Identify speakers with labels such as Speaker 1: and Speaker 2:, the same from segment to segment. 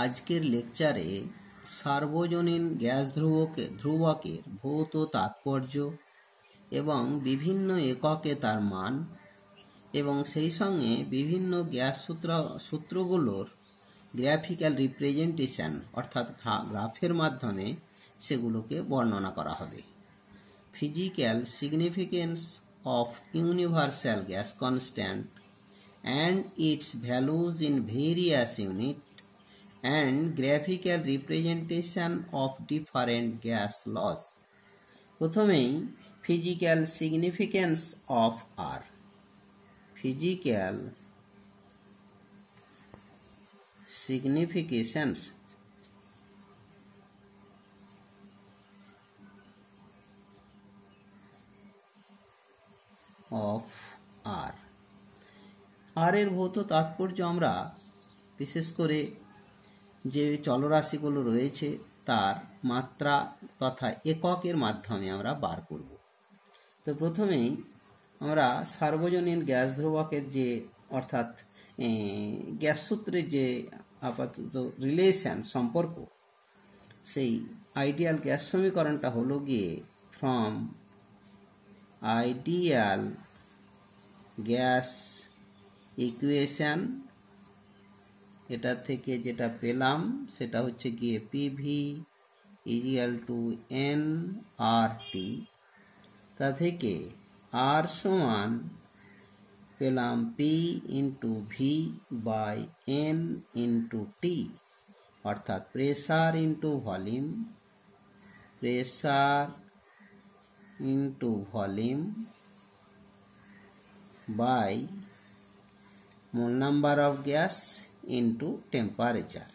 Speaker 1: আজকের লেকচারে সার্বজনীন গ্যাস ধ্রুবকের ভৌত তাৎপর্য এবং বিভিন্ন এককে তার মান এবং সেই সঙ্গে বিভিন্ন গ্যাস সূত্রগুলোর গ্রাফিক্যাল রিপ্রেজেন্টেশন অর্থাৎ গ্রাফের মাধ্যমে সেগুলোকে বর্ণনা করা হবে। Physical significance of universal gas constant and its values in various units and graphical representation of different gas laws. প্রথমেই physical significance of R. Physical significations of R. আর এর ভৌত তাৎপর্য আমরা বিশেষ করে যে চলরাশিগুলো রয়েছে তার মাত্রা তথা এককের মাধ্যমে আমরা বার করব। তো প্রথমেই আমরা সার্বজনীন গ্যাস ধ্রুবকের যে অর্থাৎ গ্যাস সূত্রের যে আপাতত রিলেশন সম্পর্ক, সেই আইডিয়াল গ্যাস সমীকরণটা হলো গিয়ে ফ্রম আইডিয়াল গ্যাস ইকুয়েশন, এটা থেকে যেটা পেলাম সেটা হচ্ছে গিয়ে PV equal to N R T. তা থেকে আর সমান পেলাম P into V by N into T, অর্থাৎ pressure into volume, pressure into volume by mole number of gas into temperature.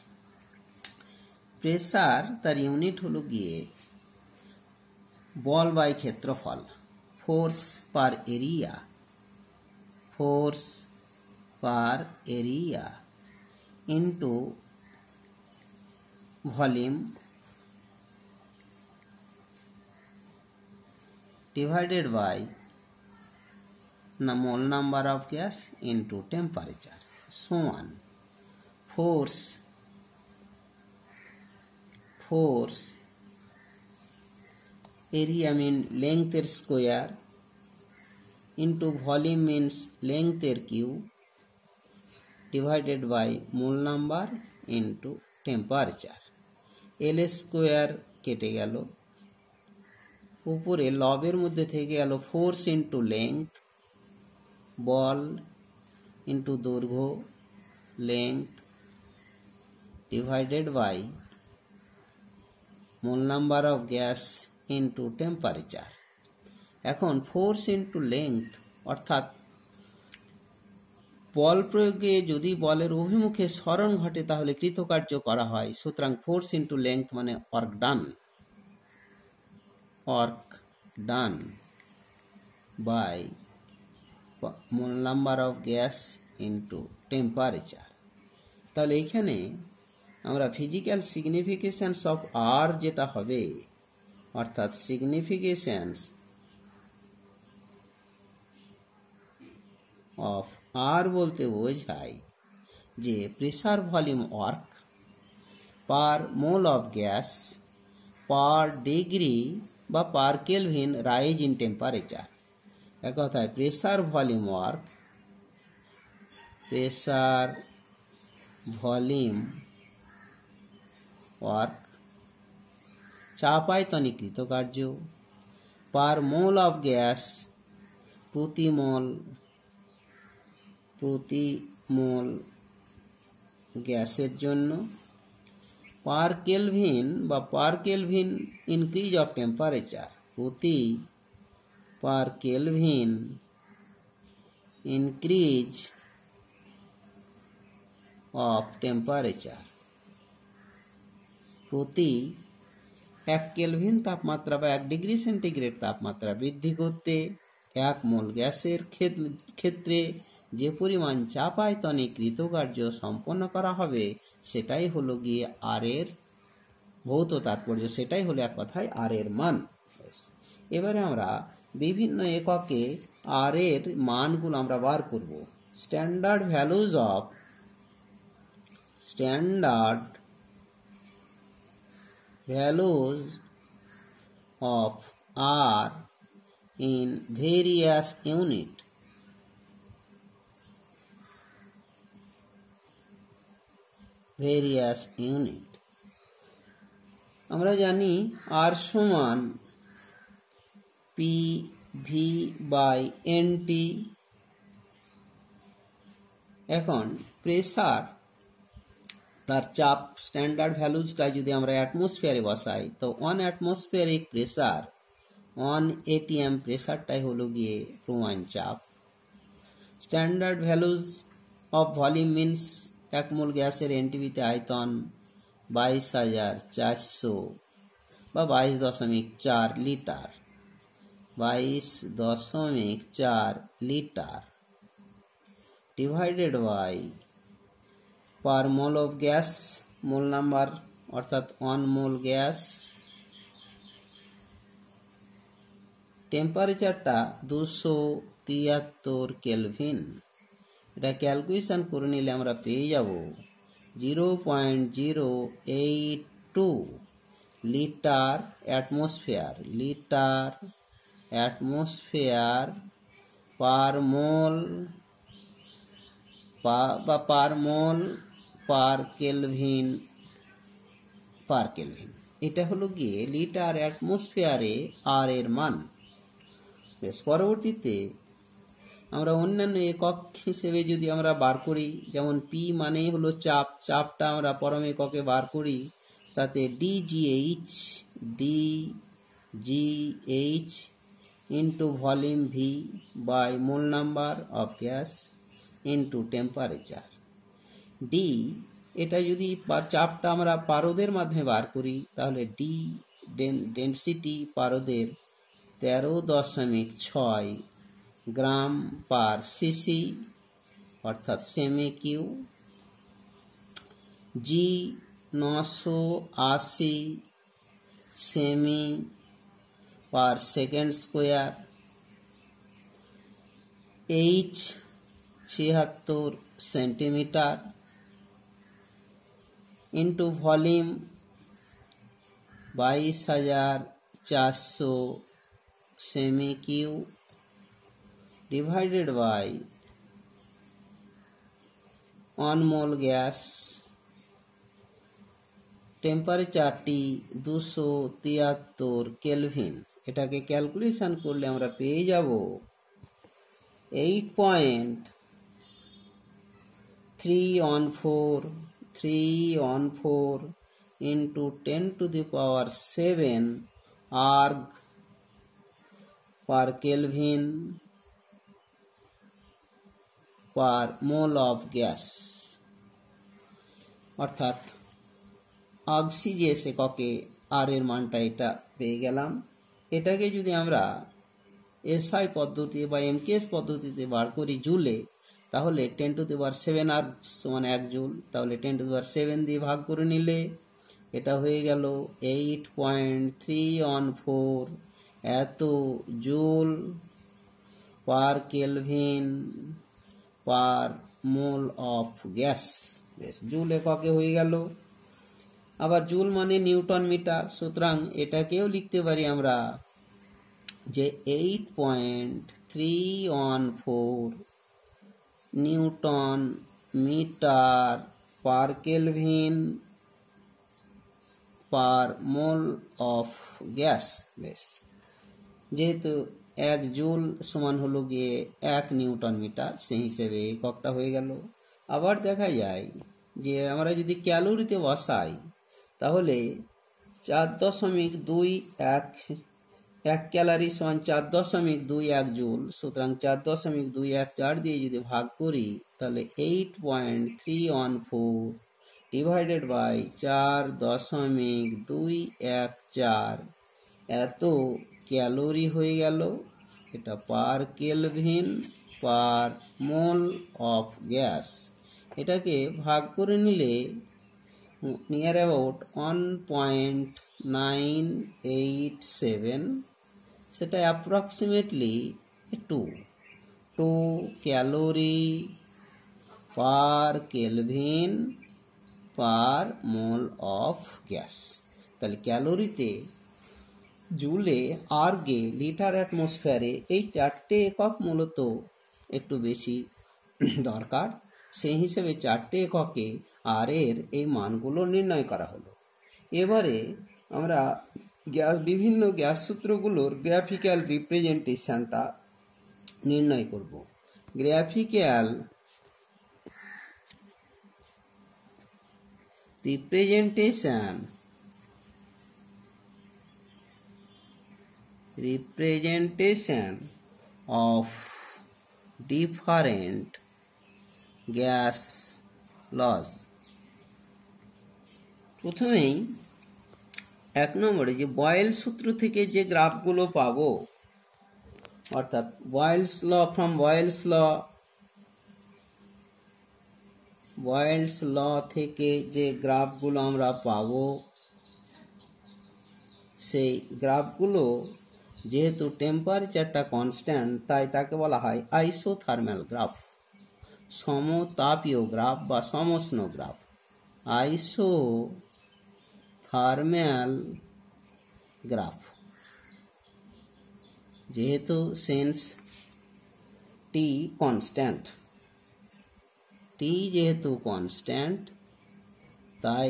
Speaker 1: Pressure তার ইউনিট হলো গিয়ে বল বাই ক্ষেত্রফল, force per area, force per area into volume divided by mole number of gas into temperature সমান force area mean length এর square into volume means length এর cube divided by mole number into temperature। L square কেটে গেল, উপরে লবের মধ্যে থেকে গেল ফোর্স ইন্টু লেংথ, বল ইন্টু দৈর্ঘ্য length divided by mole number of gas into temperature. এখন ফোর্স ইন্টু লেংথ অর্থাৎ বল প্রয়োগে যদি বলের অভিমুখে সরণ ঘটে তাহলে কৃতকার্য করা হয়, সুতরাং ফোর্স ইন্টু লেংথ মানে work done by mole number of gas into temperature. তাহলে এখানে আমরা ফিজিক্যাল সিগনিফিকেশনস অফ আর যেটা হবে, অর্থাৎ সিগনিফিকেশনস অফ আর বলতে বোঝায় যে pressure volume work per mole of gas per degree বা per kelvin rise in temperature. এক কথায় pressure volume work, pressure volume work চাপ আয়তনিক কৃতকার্য পার মোল অফ গ্যাস প্রতি মোল গ্যাসের জন্য, পার কেলভিন বা per kelvin increase of temperature প্রতি per kelvin increase of temperature প্রতি 1 কেলভিন তাপমাত্রা বা 1 ডিগ্রি সেন্টিগ্রেড তাপমাত্রা বৃদ্ধি করতে 1 মোল গ্যাসের ক্ষেত্রে যে পরিমাণ চাপ আয়তনিক কৃতকার্য সম্পন্ন করা হবে সেটাই হলো গিয়ে আর এর ভৌত তাৎপর্য, সেটাই হলো এক কথায় আর এর মান। এবারে আমরা বিভিন্ন এককে আর এর মানগুলো আমরা বার করব। Standard values of values of R in various unit. আমরা জানি R সমান PV by NT। এখন প্রেসার তার চাপ স্ট্যান্ডার্ড ভ্যালুজটা যদি আমরা অ্যাটমসফিয়ারে বসাই তো 1 অ্যাটমসফিয়ারিক প্রেসার 1 ATM প্রেসারটাই হলো গিয়ে প্রমাণ চাপ। Standard values of volume means এক মোল গ্যাসের এনটিভিতে আয়তন 22,400 বা 22.4 litre, 22.4 litre divided by per mole of gas, mole number অর্থাৎ 1 মোল গ্যাস। টেম্পারেচারটা 273 কেলভিন। এটা ক্যালকুলেশন করে নিলে আমরা পেয়ে যাব 0.082 লিটার অ্যাটমসফিয়ার পার মোল বা পার মোল পার কেলভিন। এটা হলো গিয়ে লিটার অ্যাটমসফিয়ারে আর এর মান। বেশ, পরবর্তীতে আমরা অন্যান্য একক হিসেবে যদি আমরা বার করি, যেমন পি মানেই হলো চাপ, চাপটা আমরা পরম এককে বার করি, তাতে DGH into volume V by mole number of gas into temperature. D এটা যদি চাপটা আমরা পারদের মাধ্যমে বার করি তাহলে ডি ডেনসিটি পারদের 13.6 গ্রাম পার সিসি অর্থাৎ cm cu. G 980 cm per second square. H 76 centimetre into volume 22,400 cm cu divided by 1 mole gas. টেম্পারেচারটি 273 কেলভিন। এটাকে ক্যালকুলেশন করলে আমরা পেয়ে যাব 8.314 into 10⁻⁷ arg per Kelvin per mole of gas, অর্থাৎ অক্সিজেস এককে আর এর মানটা এটা পেয়ে গেলাম। এটাকে যদি আমরা এসআই পদ্ধতি বা এমকেএস পদ্ধতিতে বার করি জুলে, তাহলে 10⁷ আর সমান 1 জুল, তাহলে 10⁷ দিয়ে ভাগ করে নিলে এটা হয়ে গেল 8.314 এত joule per kelvin per mole of gas. বেশ, জুল এককে হয়ে গেল। আবার জুল মানে নিউটন মিটার, সুতরাং এটাকেও লিখতে পারি আমরা যে 8.314 newton metre per kelvin per mole of gas. বেশ, যেহেতু 1 জুল সমান হলো গিয়ে 1 নিউটন মিটার, সেই হিসেবে এককটা হয়ে গেল। আবার দেখা যায় যে আমরা যদি ক্যালোরিতে বসাই তাহলে 4.21 1 ক্যালোরি সমান 4.21 জুল, সুতরাং 4.214 দিয়ে যদি ভাগ করি তাহলে 8.314 ডিভাইডেড বাই 4.214 এত ক্যালোরি হয়ে গেল। এটা per kelvin per mole of gas. এটাকে ভাগ করে নিলে নিয়ার অ্যাবাউট 1.987, সেটা approximately 2 calorie per kelvin per mole of gas. তাহলে ক্যালোরিতে, জুলে, আর্গে, লিটার অ্যাটমসফিয়ারে এই চারটে একক মূলত একটু বেশি দরকার। সেই হিসেবে চারটে এককে আর এর এই মানগুলো নির্ণয় করা হলো। এবারে আমরা বিভিন্ন গ্যাস সূত্রগুলোর গ্রাফিক্যাল রিপ্রেজেন্টেশনটা নির্ণয় করব। Graphical representation of different gas laws। প্রথমেই 1 নম্বরে যে বয়েল সূত্র থেকে যে গ্রাফগুলো পাবো, অর্থাৎ বয়েলস ল থেকে যে গ্রাফগুলো আমরা পাবো, সেই গ্রাফগুলো যেহেতু টেম্পারেচারটা কনস্ট্যান্ট, তাই তাকে বলা হয় আইসোথার্মাল গ্রাফ, সমতাপীয় গ্রাফ বা সমোষ্ণ গ্রাফ। আইসোথার্মাল গ্রাফ, যেহেতু সেন্স টি কনস্ট্যান্ট, যেহেতু কনস্ট্যান্ট, তাই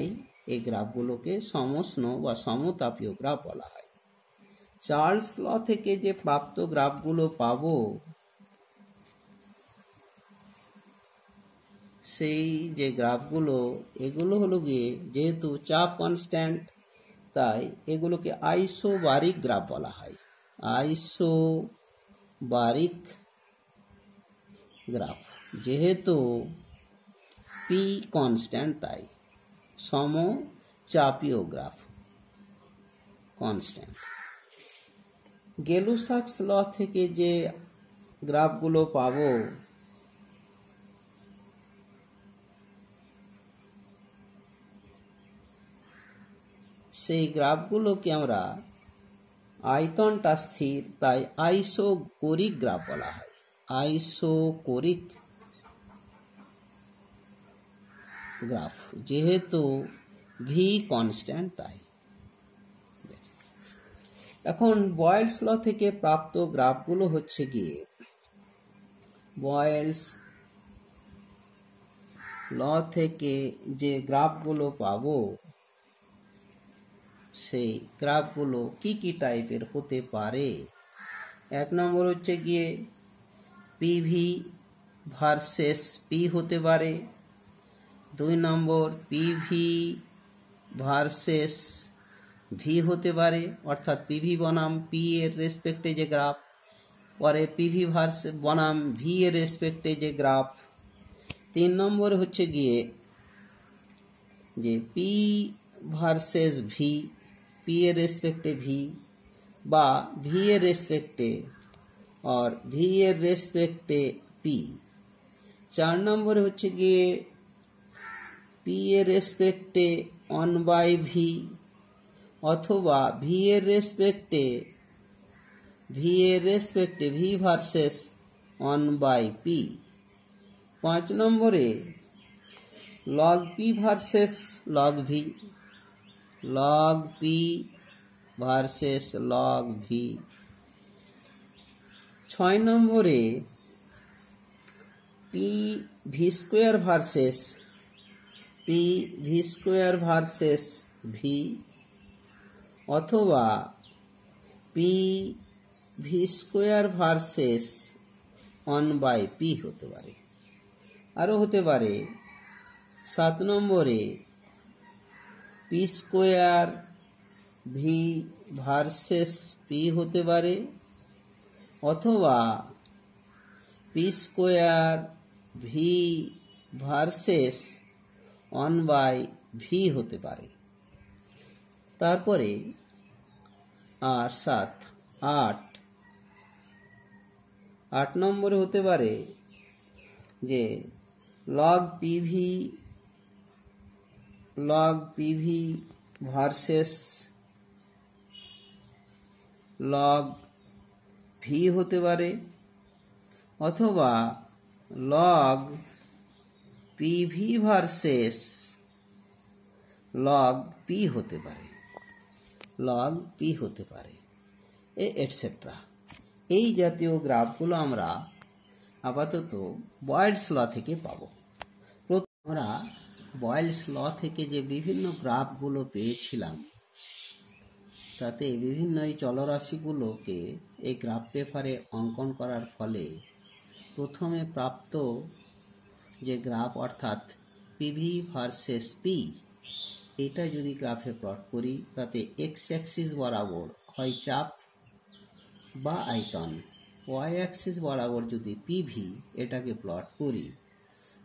Speaker 1: এই গ্রাফগুলোকে সমোষ্ণ বা সমতাপীয় গ্রাফ বলা হয়। চার্লস ল থেকে যে প্রাপ্ত গ্রাফগুলো পাবো, সেই যে গ্রাফগুলো, এগুলো হলো গিয়ে যেহেতু চাপ কনস্ট্যান্ট, তাই এগুলোকে আইসোবারিক গ্রাফ বলা হয়। আইসোবারিক গ্রাফ, যেহেতু পি কনস্ট্যান্ট, তাই সমচাপীয় গ্রাফ কনস্ট্যান্ট। গেলুসাক্স ল থেকে যে গ্রাফগুলো পাবো, সেই গ্রাফগুলোকে আমরা আয়তনটা স্থির, তাই আইসোকোরিক গ্রাফ বলা হয়। আইসোকোরিক গ্রাফ, যেহেতু ভি কনস্ট্যান্ট, তাই। এখন বয়েলস ল থেকে প্রাপ্ত গ্রাফগুলো হচ্ছে গিয়ে, বয়েলস ল থেকে যে গ্রাফগুলো পাবো, সেই গ্রাফগুলো কি কি টাইপের হতে পারে। 1 নম্বর হচ্ছে গিয়ে পিভি ভার্সেস পি হতে পারে। 2 নম্বর পিভি ভার্সেস ভি হতে পারে, অর্থাৎ পিভি বনাম পি এর রেসপেক্টে যে গ্রাফ, পরে পিভি বনাম ভি এর রেসপেক্টে যে গ্রাফ। 3 নম্বর হচ্ছে গিয়ে যে পি ভার্সেস ভি, পি এর রেসপেক্টে ভি বা ভি এর রেসপেক্টে और ভি এর রেসপেক্টে পি। 4 নম্বরে হচ্ছে গিয়ে পি এর রেসপেক্টে 1/ভি অথবা ভি এর রেসপেক্টে ভি ভার্সেস 1/পি। 5 নম্বরে log P versus log V, log P versus log V. 6 নম্বরে P V square versus V অথবা পি ভি স্কোয়ার ভার্সেস 1/পি হতে পারে। আরও হতে পারে 7 নম্বরে P square V versus P হতে পারে অথবা পি স্কোয়ার ভি ভার্সেস 1/ভি হতে পারে। তারপরে 8 নম্বরে হতে পারে যে log PV versus log V হতে পারে অথবা log PV versus log P হতে পারে। লগ পি হতে পারে, এটসেট্রা। এই জাতীয় গ্রাফগুলো আমরা আপাতত বয়েলস ল থেকে পাবো। আমরা বয়েলস ল থেকে যে বিভিন্ন গ্রাফগুলো পেয়েছিলাম, তাতে বিভিন্ন এই চলরাশিগুলোকে এই গ্রাফ পেপারে অঙ্কন করার ফলে প্রথমে প্রাপ্ত যে গ্রাফ, অর্থাৎ পিভি ভার্সেস পি, এটা যদি গ্রাফে প্লট করি, তাতে এক্স অ্যাক্সিস বরাবর হয় চাপ বা আয়তন, ওয়াই অ্যাক্সিস বরাবর যদি পিভি এটাকে প্লট করি,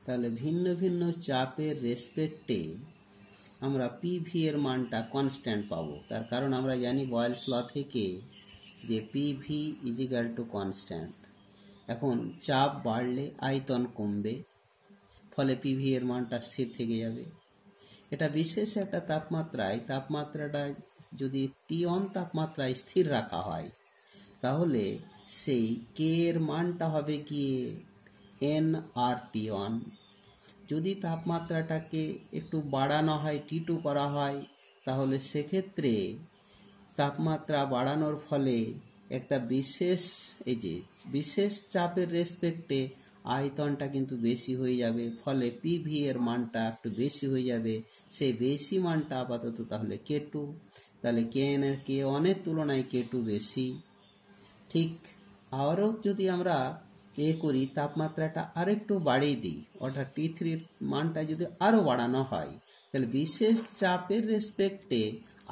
Speaker 1: তাহলে ভিন্ন ভিন্ন চাপের রেসপেক্টে আমরা পিভি এর মানটা কনস্ট্যান্ট পাবো। তার কারণ আমরা জানি বয়েলস ল থেকে যে PV is equal to constant. এখন চাপ বাড়লে আয়তন কমবে, ফলে পিভি এর মানটা স্থির থেকে যাবে। এটা বিশেষ একটা তাপমাত্রাটা যদি T1 তাপমাত্রায় স্থির রাখা হয়, তাহলে সেই কে এর মানটা হবে গিয়ে nRT1। যদি তাপমাত্রাটাকে একটু বাড়ানো হয়, T2 করা হয়, তাহলে সেক্ষেত্রে তাপমাত্রা বাড়ানোর ফলে একটা বিশেষ চাপের রেসপেক্টে আয়তনটা কিন্তু বেশি হয়ে যাবে, ফলে পিভি এর মানটা একটু বেশি হয়ে যাবে। সেই বেশি মানটা আপাতত তাহলে K2, তাহলে K1 এর তুলনায় K2 বেশি। ঠিক আরও যদি আমরা করি, তাপমাত্রাটা আরেকটু বাড়িয়ে দিই, অর্থাৎ T3 মানটা যদি আরও বাড়ানো হয়, তাহলে বিশেষ চাপের রেসপেক্টে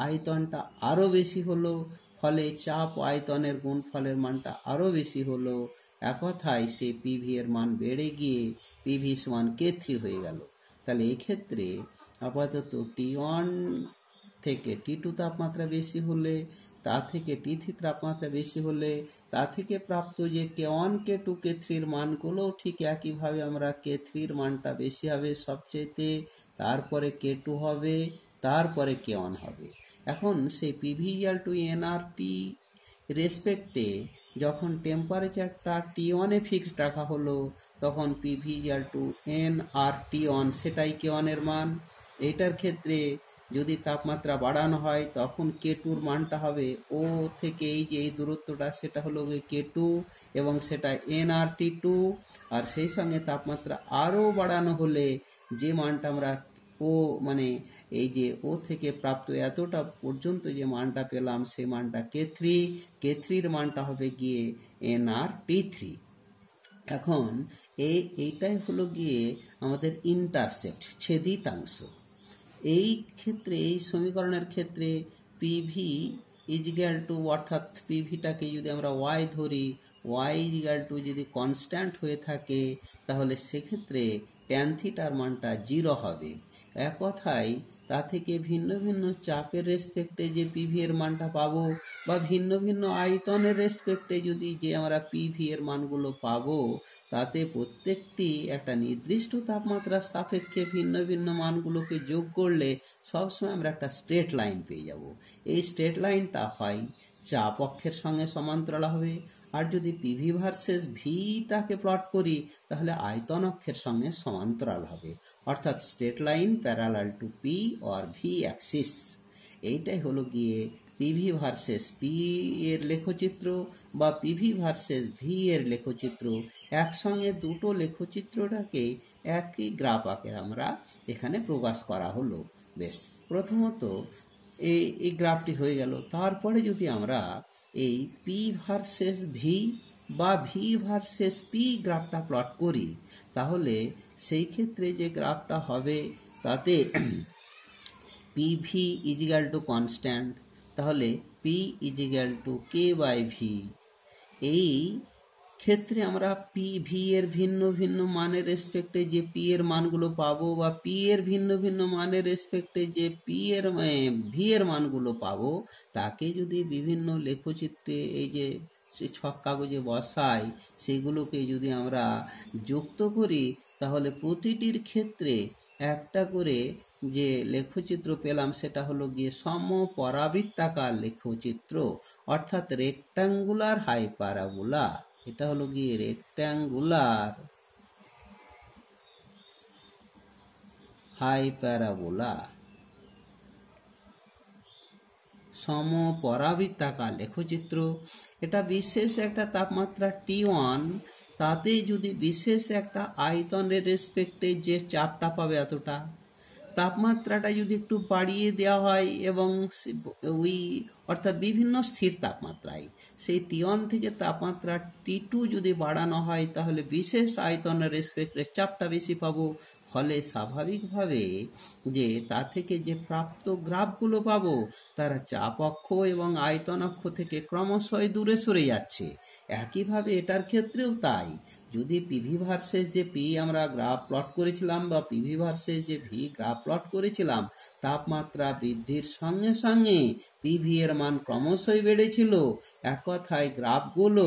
Speaker 1: আয়তনটা আরও বেশি হলো, ফলে চাপ আয়তনের গুণফলের মানটা আরও বেশি হলো। এক কথায় সে পিভি এর মান বেড়ে গিয়ে পিভি সমান K3 হয়ে গেল। তাহলে এক্ষেত্রে আপাতত T1 থেকে T2 তাপমাত্রা বেশি হলে, তা থেকে T3 তাপমাত্রা বেশি হলে, তা থেকে প্রাপ্ত যে K1, K2, K3 মানগুলো ঠিক একইভাবে আমরা K3 মানটা বেশি হবে সবচেয়েতে, তারপরে K2 হবে, তারপরে K1 হবে। এখন সেই পিভি ইকুয়াল টু nRT রেসপেক্টে যখন টেম্পারেচারটা T1 এ ফিক্সড রাখা হলো, তখন পিভি ইকুয়াল টু nRT1, সেটাই K1 এর মান। এইটার ক্ষেত্রে যদি তাপমাত্রা বাড়ানো হয়, তখন K2-র মানটা হবে ও থেকে এই যে এই দূরত্বটা, সেটা হলো K2 এবং সেটা nRT2। আর সেই সঙ্গে তাপমাত্রা আরও বাড়ানো হলে যে মানটা আমরা মানে এই যে ও থেকে প্রাপ্ত এতটা পর্যন্ত যে মানটা পেলাম, সেই মানটা K3-র মানটা হবে গিয়ে nRT3। এখন এইটাই হলো গিয়ে আমাদের ইন্টারসেপ্ট, ছেদিতাংশ। এই ক্ষেত্রে, এই সমীকরণের ক্ষেত্রে পিভি ইজ ইকুয়াল টু, অর্থাৎ পিভিটাকে যদি আমরা ওয়াই ধরি, ওয়াই ইজ ইকুয়াল টু যদি কনস্ট্যান্ট হয়ে থাকে, তাহলে সেক্ষেত্রে ট্যান থিটার মানটা 0 হবে। এক কথায় তা থেকে ভিন্ন ভিন্ন চাপের রেসপেক্টে যে পিভি এর মানটা পাবো, বা ভিন্ন ভিন্ন আয়তনের রেসপেক্টে যদি যে আমরা পিভি এর মানগুলো পাবো, তাতে প্রত্যেকটি একটা নির্দিষ্ট তাপমাত্রার সাপেক্ষে ভিন্ন ভিন্ন মানগুলোকে যোগ করলে সবসময় আমরা একটা স্ট্রেট লাইন পেয়ে যাব। এই স্ট্রেট লাইনটা হয় চাপ অক্ষের সঙ্গে সমান্তরাল হবে, আর যদি পিভি ভার্সেস ভি তাকে প্লট করি, তাহলে আয়তন অক্ষের সঙ্গে সমান্তরাল হবে, অর্থাৎ straight line parallel to P or V Axis. এইটাই হলো গিয়ে পিভি ভার্সেস পি এর লেখচিত্র, বা পিভি ভার্সেস ভি এর লেখচিত্র। একসঙ্গে দুটো লেখচিত্রটাকে একই গ্রাফ আকারে আমরা এখানে প্রকাশ করা হলো। বেশ, প্রথমত এই গ্রাফটি হয়ে গেল। তারপরে যদি আমরা এই পি ভার্সেস ভি বা ভি ভার্সেস পি গ্রাফটা প্লট করি, তাহলে সেই ক্ষেত্রে যে গ্রাফটা হবে, তাতে PV is equal to constant, তাহলে P is equal to K by V. এই ক্ষেত্রে আমরা পিভি এর ভিন্ন ভিন্ন মানের রেসপেক্টে যে পি এর মানগুলো পাবো, বা পি এর ভিন্ন ভিন্ন মানের রেসপেক্টে যে ভি এর মানগুলো পাবো, তাকে যদি বিভিন্ন লেখচিত্রে এই যে ছক কাগজে বসাই, সেগুলোকে যদি আমরা যুক্ত করি, তাহলে প্রতিটির ক্ষেত্রে একটা করে যে লেখচিত্র পেলাম, সেটা হলো গিয়ে সমপরাবৃত্তাকার লেখচিত্র, অর্থাৎ রেক্ট্যাঙ্গুলার হাইপারাবোলা। এটা হলো গিয়ে রেক্ট্যাঙ্গুলার হাইপারাবোলা। সমপরাবৃত্তাকার লেখচিত্র। এটা বিশেষ একটা তাপমাত্রা T1, তাতে যদি বিশেষ একটা আয়তনের রেসপেক্টে যে চাপটা পাবে এতটা, তাপমাত্রাটা যদি একটু বাড়িয়ে দেওয়া হয় এবং ওই অর্থাৎ বিভিন্ন স্থির তাপমাত্রায় সেই T1 থেকে তাপমাত্রা T2 যদি বাড়ানো হয়, তাহলে বিশেষ আয়তনের রেসপেক্টে চাপটা বেশি পাবো। ফলে স্বাভাবিকভাবে যে তা থেকে যে প্রাপ্ত গ্রাফগুলো পাবো, তারা চাপ অক্ষ এবং আয়তন অক্ষ থেকে ক্রমশই দূরে সরে যাচ্ছে। একইভাবে এটার ক্ষেত্রেও তাই। যদি পিভি ভার্সেস যে পি আমরা গ্রাফ প্লট করেছিলাম বা পিভি ভার্সেস যে ভি গ্রাফ প্লট করেছিলাম, তাপমাত্রা বৃদ্ধির সঙ্গে সঙ্গে পিভি এর মান ক্রমশই বেড়েছিল। এক কথায় গ্রাফগুলো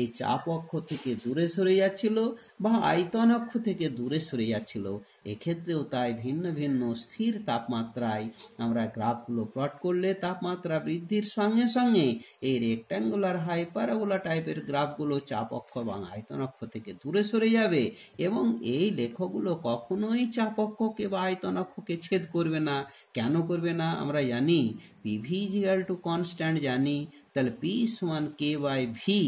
Speaker 1: এই চাপ অক্ষ থেকে দূরে সরে যাচ্ছিল বা আয়তন অক্ষ থেকে দূরে সরে যাচ্ছিল। এক্ষেত্রেও তাই ভিন্ন ভিন্ন স্থির তাপমাত্রায় আমরা গ্রাফগুলো প্লট করলে তাপমাত্রা বৃদ্ধির সঙ্গে সঙ্গে এই রেক্ট্যাঙ্গুলার হাইপারবোলা টাইপের গ্রাফগুলো চাপ অক্ষ এবং আয়তন অক্ষ থেকে দূরে সরে যাবে এবং এই লেখগুলো কখনোই চাপ অক্ষকে বা আয়তন অক্ষকে ছেদ করবে না। কেন করবে না? আমরা জানি পিভি ইকুয়াল টু কনস্ট্যান্ট জানি, তাহলে পি সমান কে বাই ভি।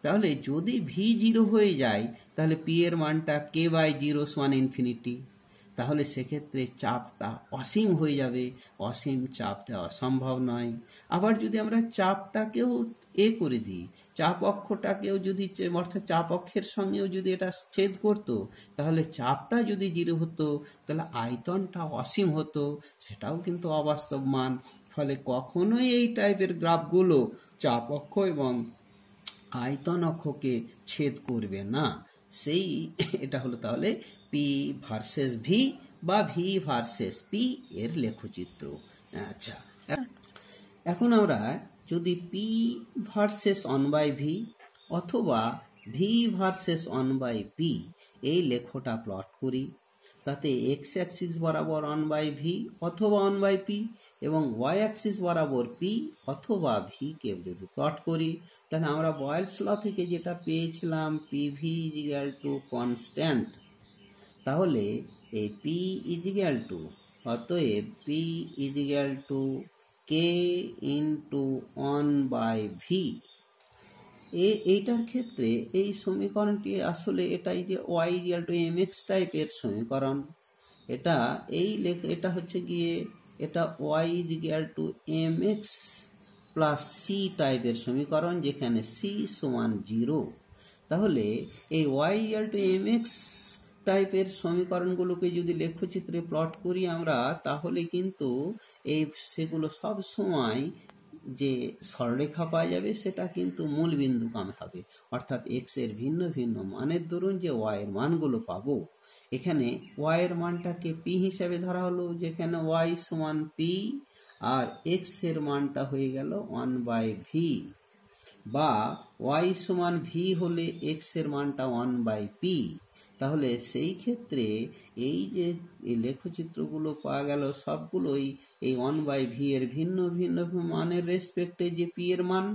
Speaker 1: তাহলে যদি ভি 0 হয়ে যায়, তাহলে পি এর মানটা কে বাই 0 সমান ইনফিনিটি। তাহলে সেক্ষেত্রে চাপটা অসীম হয়ে যাবে, অসীম চাপ দেওয়া সম্ভব নয়। আবার যদি আমরা চাপটাকেও করে দিই, চাপ অক্ষটাকেও যদি অর্থাৎ চাপ অক্ষের সঙ্গেও যদি এটা ছেদ করতো, তাহলে চাপটা যদি 0 হতো, তাহলে আয়তনটা অসীম হতো, সেটাও কিন্তু অবাস্তব মান। ফলে কখনোই এই টাইপের গ্রাফগুলো চাপ অক্ষ এবং আয়তন অক্ষকে ছেদ করবে না। সেই এটা হলো তাহলে পি ভার্সেস ভি বা ভি ভার্সেস পি এর লেখচিত্র। আচ্ছা, এখন আমরা যদি পি ভার্সেস 1/v অথবা ভি ভার্সেস 1/p এই লেখটা প্লট করি, তাতে এক্স অ্যাক্সিস বরাবর 1/v অথবা 1/p এবং ওয়াই অ্যাক্সিস বরাবর p অথবা v কে যদি প্লট করি, তাহলে আমরা বয়েলস ল থেকে যেটা পেয়েছিলাম পিভি ইকুয়াল টু কনস্ট্যান্ট, তাহলে এই p ইকুয়াল টু, অতএব p equal to K into 1/v। এইটার ক্ষেত্রে এই সমীকরণটি আসলে এটাই যে y ইকুয়াল টু mx টাইপের সমীকরণ। এটা হচ্ছে গিয়ে এটা y equal to mx plus c টাইপের সমীকরণ, যেখানে c সমান 0। তাহলে এই y ইকুয়াল টু mx টাইপের সমীকরণগুলোকে যদি লেখচিত্রে প্লট করি আমরা, তাহলে কিন্তু সেগুলো সব সময় যে সরলরেখা পাওয়া যাবে সেটা কিন্তু মূল বিন্দুগামী হবে, অর্থাৎ এক্স এর ভিন্ন ভিন্ন মানের দরুন যে ওয়াই এর মানগুলো পাবো। এখানে ওয়াই এর মানটাকে পি হিসাবে ধরা হলো, যেখানে ওয়াই সমান পি আর এক্স এর মানটা হয়ে গেল 1/v, বা ওয়াই সমান ভি হলে এক্স এর মানটা 1/p। তাহলে সেই ক্ষেত্রে এই যে লেখচিত্রগুলো পাওয়া গেল সবগুলোই এই 1/v এর ভিন্ন ভিন্ন মানের রেসপেক্টে যে p এর মান,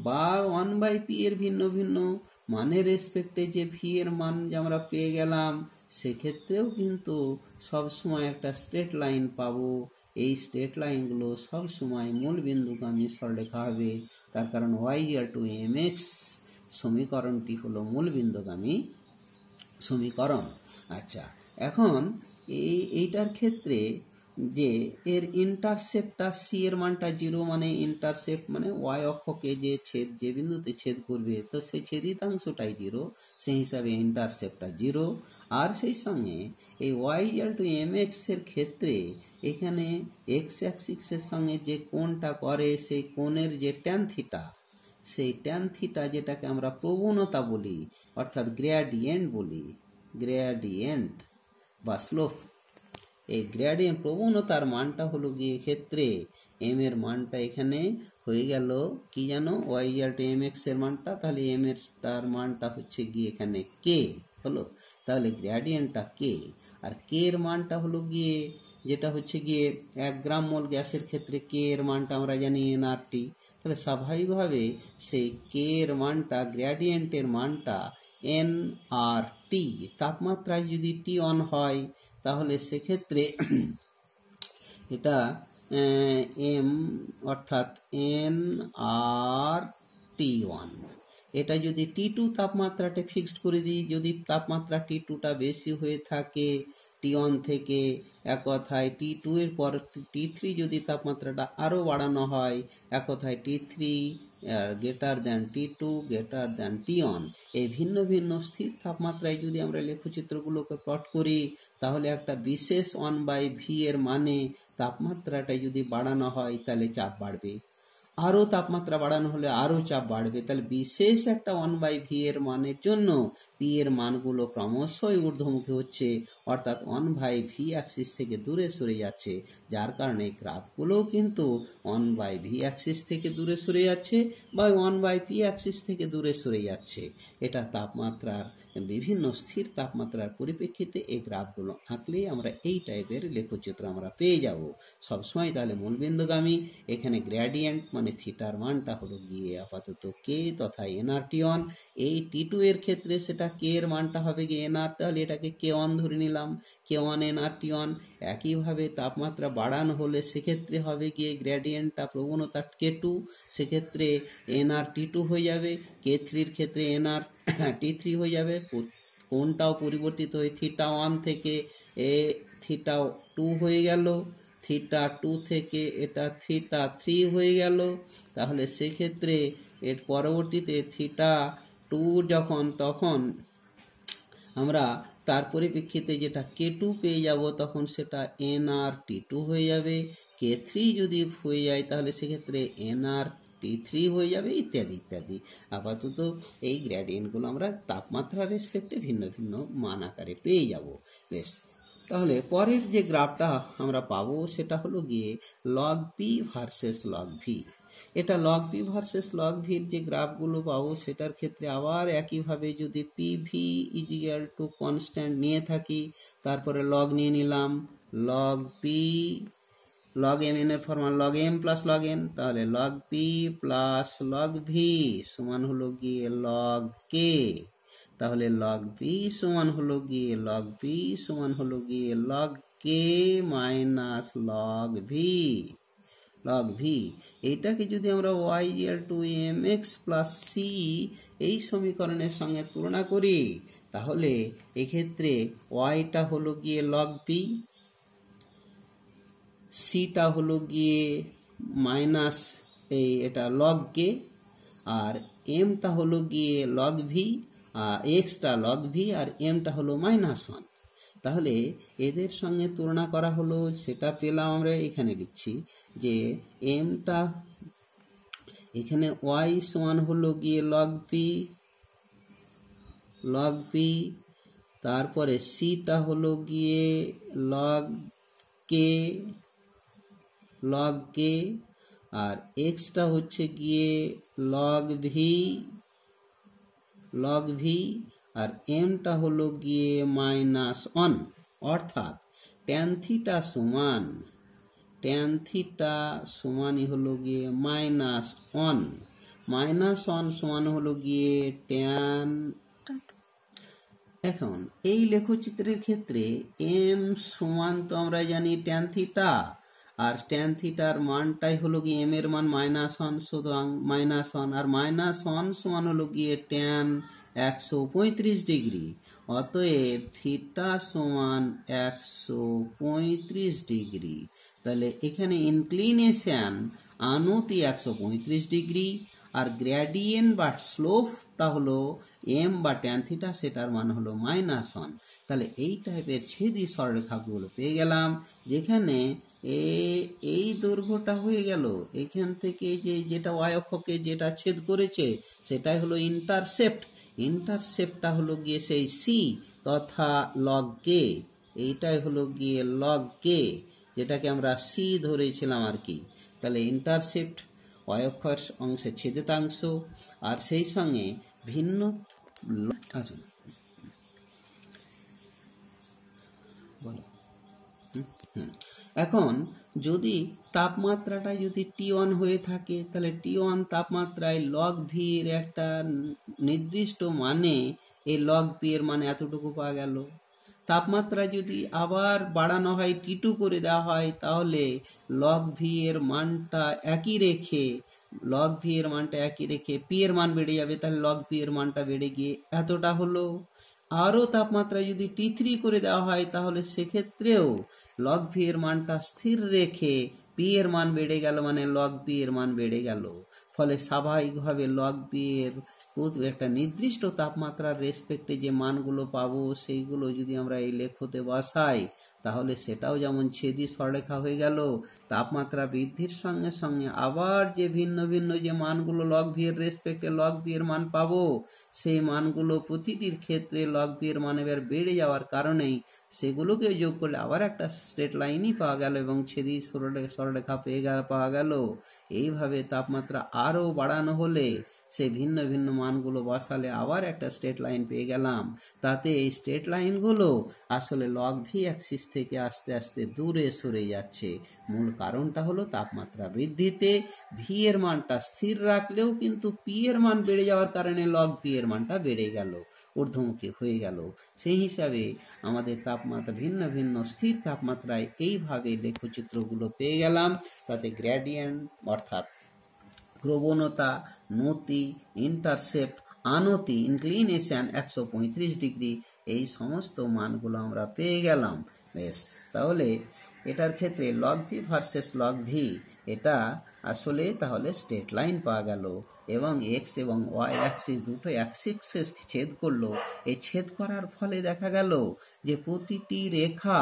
Speaker 1: বা 1/p এর ভিন্ন ভিন্ন মানের রেসপেক্টে যে v এর মান যে আমরা পেয়ে গেলাম, সেক্ষেত্রেও কিন্তু সবসময় একটা স্ট্রেট লাইন পাবো। এই স্ট্রেট লাইনগুলো সবসময় মূল বিন্দুগামী সরলরেখা হবে, তার কারণ y ইকুয়াল টু mx সমীকরণটি হলো মূল বিন্দুগামী সমীকরণ। আচ্ছা, এখন এইটার ক্ষেত্রে যে এর ইন্টারসেপ্টটা সি এর মানটা 0, মানে ইন্টারসেপ্ট মানে ওয়াই অক্ষকে যে বিন্দুতে ছেদ করবে, তো সেই ছেদিতাংশটাই 0, সেই হিসাবে ইন্টারসেপ্টটা 0। আর সেই সঙ্গে এই ওয়াই ইকুয়াল টু mx এর ক্ষেত্রে এখানে এক্স অ্যাক্সিসের সঙ্গে যে কোণটা করে, সেই কোণের যে ট্যান থিটা, সেই ট্যান থিটা যেটাকে আমরা প্রবণতা বলি, অর্থাৎ গ্রেডিয়েন্ট বলি, গ্রেডিয়েন্ট বা স্লোপ, এই গ্রেডিয়েন্ট প্রবণতার মানটা হলো গিয়ে ক্ষেত্রে এম এর মানটা এখানে হয়ে গেল কি জানো, ওয়াই ইকুয়াল টু mx এর মানটা, তাহলে এম এর তার মানটা হচ্ছে গিয়ে এখানে কে হলো, তাহলে গ্রেডিয়েন্টটা কে, আর কে এর মানটা হলো গিয়ে যেটা হচ্ছে গিয়ে 1 গ্রাম মোল গ্যাসের ক্ষেত্রে কে এর মানটা আমরা জানি nRT। তাহলে স্বাভাবিকভাবে সেই কে এর মানটা, গ্রেডিয়েন্টের মানটা nRT, তাপমাত্রায় যদি T1 হয়, তাহলে সেক্ষেত্রে এটা এম অর্থাৎ এন আর T1। এটা যদি T2 তাপমাত্রাটা ফিক্সড করে দিই, যদি তাপমাত্রা T2টা বেশি হয়ে থাকে T1 থেকে, এক কথায় T2 এর পর T3 যদি তাপমাত্রাটা আরও বাড়ানো হয়, এক কথায় T3 greater than T2 greater than T1, এই ভিন্ন ভিন্ন স্থির তাপমাত্রায় যদি আমরা লেখচিত্রগুলোকে প্লট করি, তাহলে একটা বিশেষ 1/v এর মানে তাপমাত্রাটা যদি বাড়ানো হয় তাহলে চাপ বাড়বে, আরও তাপমাত্রা বাড়ানো হলে আরও চাপ বাড়বে। তাহলে বিশেষ একটা 1/v এর মানের জন্য পি এর মানগুলো ক্রমশই ঊর্ধ্বমুখী হচ্ছে, অর্থাৎ 1/v অ্যাক্সিস থেকে দূরে সরে যাচ্ছে, যার কারণে গ্রাফগুলোও কিন্তু 1/v অ্যাক্সিস থেকে দূরে সরে যাচ্ছে বা 1/p অ্যাক্সিস থেকে দূরে সরে যাচ্ছে। এটা তাপমাত্রার বিভিন্ন স্থির তাপমাত্রার পরিপ্রেক্ষিতে এই গ্রাফগুলো আঁকলেই আমরা এই টাইপের লেখচিত্র আমরা পেয়ে যাব সবসময়। তাহলে মূলবিন্দুগামী, এখানে গ্রেডিয়েন্ট মানে থিটার মানটা হলো গিয়ে আপাতত কে তথা nRT1। এই T2 এর ক্ষেত্রে সেটা কে এর মানটা হবে গিয়ে nR, তাহলে এটাকে K1 ধরে নিলাম, K1 nRT1। একইভাবে তাপমাত্রা বাড়ানো হলে সেক্ষেত্রে হবে গিয়ে গ্রেডিয়েন্টটা প্রবণতা K2, সেক্ষেত্রে nRT2 হয়ে যাবে, K3 এর ক্ষেত্রে nRT3 হয়ে যাবে। কোনটাও পরিবর্তিত হয়ে θ1 থেকে θ2 হয়ে গেল, θ2 থেকে এটা θ3 হয়ে গেল। তাহলে সেক্ষেত্রে এর পরবর্তীতে θ2 যখন, তখন আমরা তার পরিপ্রেক্ষিতে যেটা K2 পেয়ে যাব, তখন সেটা nRT2 হয়ে যাবে। K3 যদি হয়ে যায় তাহলে সেক্ষেত্রে nRT3 হয়ে যাবে, ইত্যাদি ইত্যাদি। আপাতত এই গ্রেডিয়েন্টগুলো আমরা তাপমাত্রার রেসপেক্টে ভিন্ন ভিন্ন মান আকারে পেয়ে যাব। বেশ, তাহলে পরের যে গ্রাফটা আমরা পাবো সেটা হলো গিয়ে log P versus log V. এটা লগ পি ভার্সেস লগ ভির যে গ্রাফগুলো পাবো সেটার ক্ষেত্রে আবার একইভাবে যদি P V is equal to constant নিয়ে থাকি, তারপরে লগ নিয়ে নিলাম, log P log M N এর formula log M plus log N, তাহলে log P plus log V সমান হলো গিয়ে লগ কে। তাহলে লগ পি সমান হলো গিয়ে লগ পি সমান হলো গিয়ে log K minus log V. Log V এইটাকে যদি আমরা y equal to mx plus C এই সমীকরণের সঙ্গে তুলনা করি, তাহলে এক্ষেত্রে yটা হলো গিয়ে লগ পি, সিটা হলো গিয়ে মাইনাস এটা লগ কে, আর এমটা হলো গিয়ে লগ ভি, আর এক্সটা লগ ভি, আর এমটা হলো -1। তাহলে এদের সঙ্গে তুলনা করা হলো, সেটা পেলাম আমরা এখানে লিখছি যে এমটা এখানে y সমান হলো গিয়ে লগ পি, তারপরে সিটা হলো গিয়ে লগ কে, আর এক্সটা হচ্ছে গিয়ে লগ ভি, আর এমটা হলো গিয়ে -1। অর্থাৎ ট্যান থিটা সমানই হলো গিয়ে -1, -1 সমান হলো গিয়ে ট্যান। এখন এই লেখচিত্রের ক্ষেত্রে এম সমান তো আমরা জানি ট্যান থিটা, আর ট্যান থিটার মানটাই হলো গিয়ে এম এর মান -1, সুতরাং -1, আর -1 সমান হলো গিয়ে ট্যান 135 ডিগ্রি। অতএব থিটা সমান 135 ডিগ্রি। তাহলে এখানে ইনক্লিনেশন আনুতি 135 ডিগ্রি, আর গ্রেডিয়েন্ট বা স্লোপটা হলো এম বা ট্যান থিটা, সেটার মান হলো -1। তাহলে এই টাইপের ছেদি সরলরেখাগুলো পেয়ে গেলাম, যেখানে এই দৈর্ঘ্যটা হয়ে গেল এখান থেকে যেটা y অক্ষকে যেটা ছেদ করেছে সেটাই হলো ইন্টারসেপ্টটা হলো গিয়ে সেই সি তথা লগ কে। এইটাই হলো গিয়ে লগ কে, যেটাকে আমরা সি ধরেছিলাম আর কি। তাহলে ইন্টারসেপ্ট y অক্ষের অংশে ছেদিতাংশ, আর সেই সঙ্গে ভিন্ন আসুন বলো। এখন যদি তাপমাত্রাটা যদি T1 হয়ে থাকে, তাহলে T1 তাপমাত্রায় লগ ভি এর একটা নির্দিষ্ট মানে এই লগ পি এর মানে এতটুকু পাওয়া গেল। তাপমাত্রা যদি আবার বাড়ানো হয়, T2 করে দেওয়া হয়, তাহলে লগ ভি এর মানটা একই রেখে পি এর মান বেড়ে যাবে, তাহলে লগ পি এর মানটা বেড়ে গিয়ে এতটা হলো। আরও তাপমাত্রা যদি T3 করে দেওয়া হয়, তাহলে সেক্ষেত্রেও লগ ভি এর মানটা স্থির রেখে পি এর মান বেড়ে গেল, মানে লগ পি এর মান বেড়ে গেল। ফলে স্বাভাবিকভাবে লগ পি এর একটা নির্দিষ্ট তাপমাত্রার রেসপেক্টে যে মানগুলো পাবো, সেইগুলো যদি আমরা এই লেখতে বসাই, তাহলে সেটাও যেমন ছেদি সরলরেখা হয়ে গেল। তাপমাত্রা বৃদ্ধির সঙ্গে সঙ্গে আবার যে ভিন্ন ভিন্ন যে মানগুলো লগ ভি এর রেসপেক্টে লগ ভি এর মান পাবো, সেই মানগুলো প্রতিটির ক্ষেত্রে লগ ভি এর মান এবার বেড়ে যাওয়ার কারণেই সেগুলোকে যোগ করলে আবার একটা স্ট্রেট লাইনই পাওয়া গেল এবং ছেদি সরলরেখা পাওয়া গেল। এইভাবে তাপমাত্রা আরও বাড়ানো হলে সে ভিন্ন ভিন্ন মানগুলো বসালে আবার একটা স্ট্রেট লাইন পেয়ে গেলাম। তাতে এই স্ট্রেট লাইনগুলো আসলে লগ ভি অ্যাক্সিস থেকে আস্তে আস্তে দূরে সরে যাচ্ছে। মূল কারণটা হলো তাপমাত্রা বৃদ্ধিতে ভি এর মানটা স্থির রাখলেও কিন্তু পি এর মান বেড়ে যাওয়ার কারণে লগ পি এর মানটা বেড়ে গেল, ঊর্ধ্বমুখী হয়ে গেল। সেই হিসাবে আমাদের তাপমাত্রা ভিন্ন ভিন্ন স্থির তাপমাত্রায় এইভাবে লেখচিত্রগুলো পেয়ে গেলাম। তাতে গ্রেডিয়েন্ট অর্থাৎ প্রবণতা, নতি, ইন্টারসেপ্ট, আনতি, ইনক্লিনেশন 135 ডিগ্রি, এই সমস্ত মানগুলো আমরা পেয়ে গেলাম। বেশ, তাহলে এটার ক্ষেত্রে log V versus log V, এটা আসলে তাহলে স্ট্রেট লাইন পাওয়া গেল এবং এক্স এবং ওয়াই অ্যাক্সিস দুটো অ্যাক্সিসে ছেদ করলো। এই ছেদ করার ফলে দেখা গেল যে প্রতিটি রেখা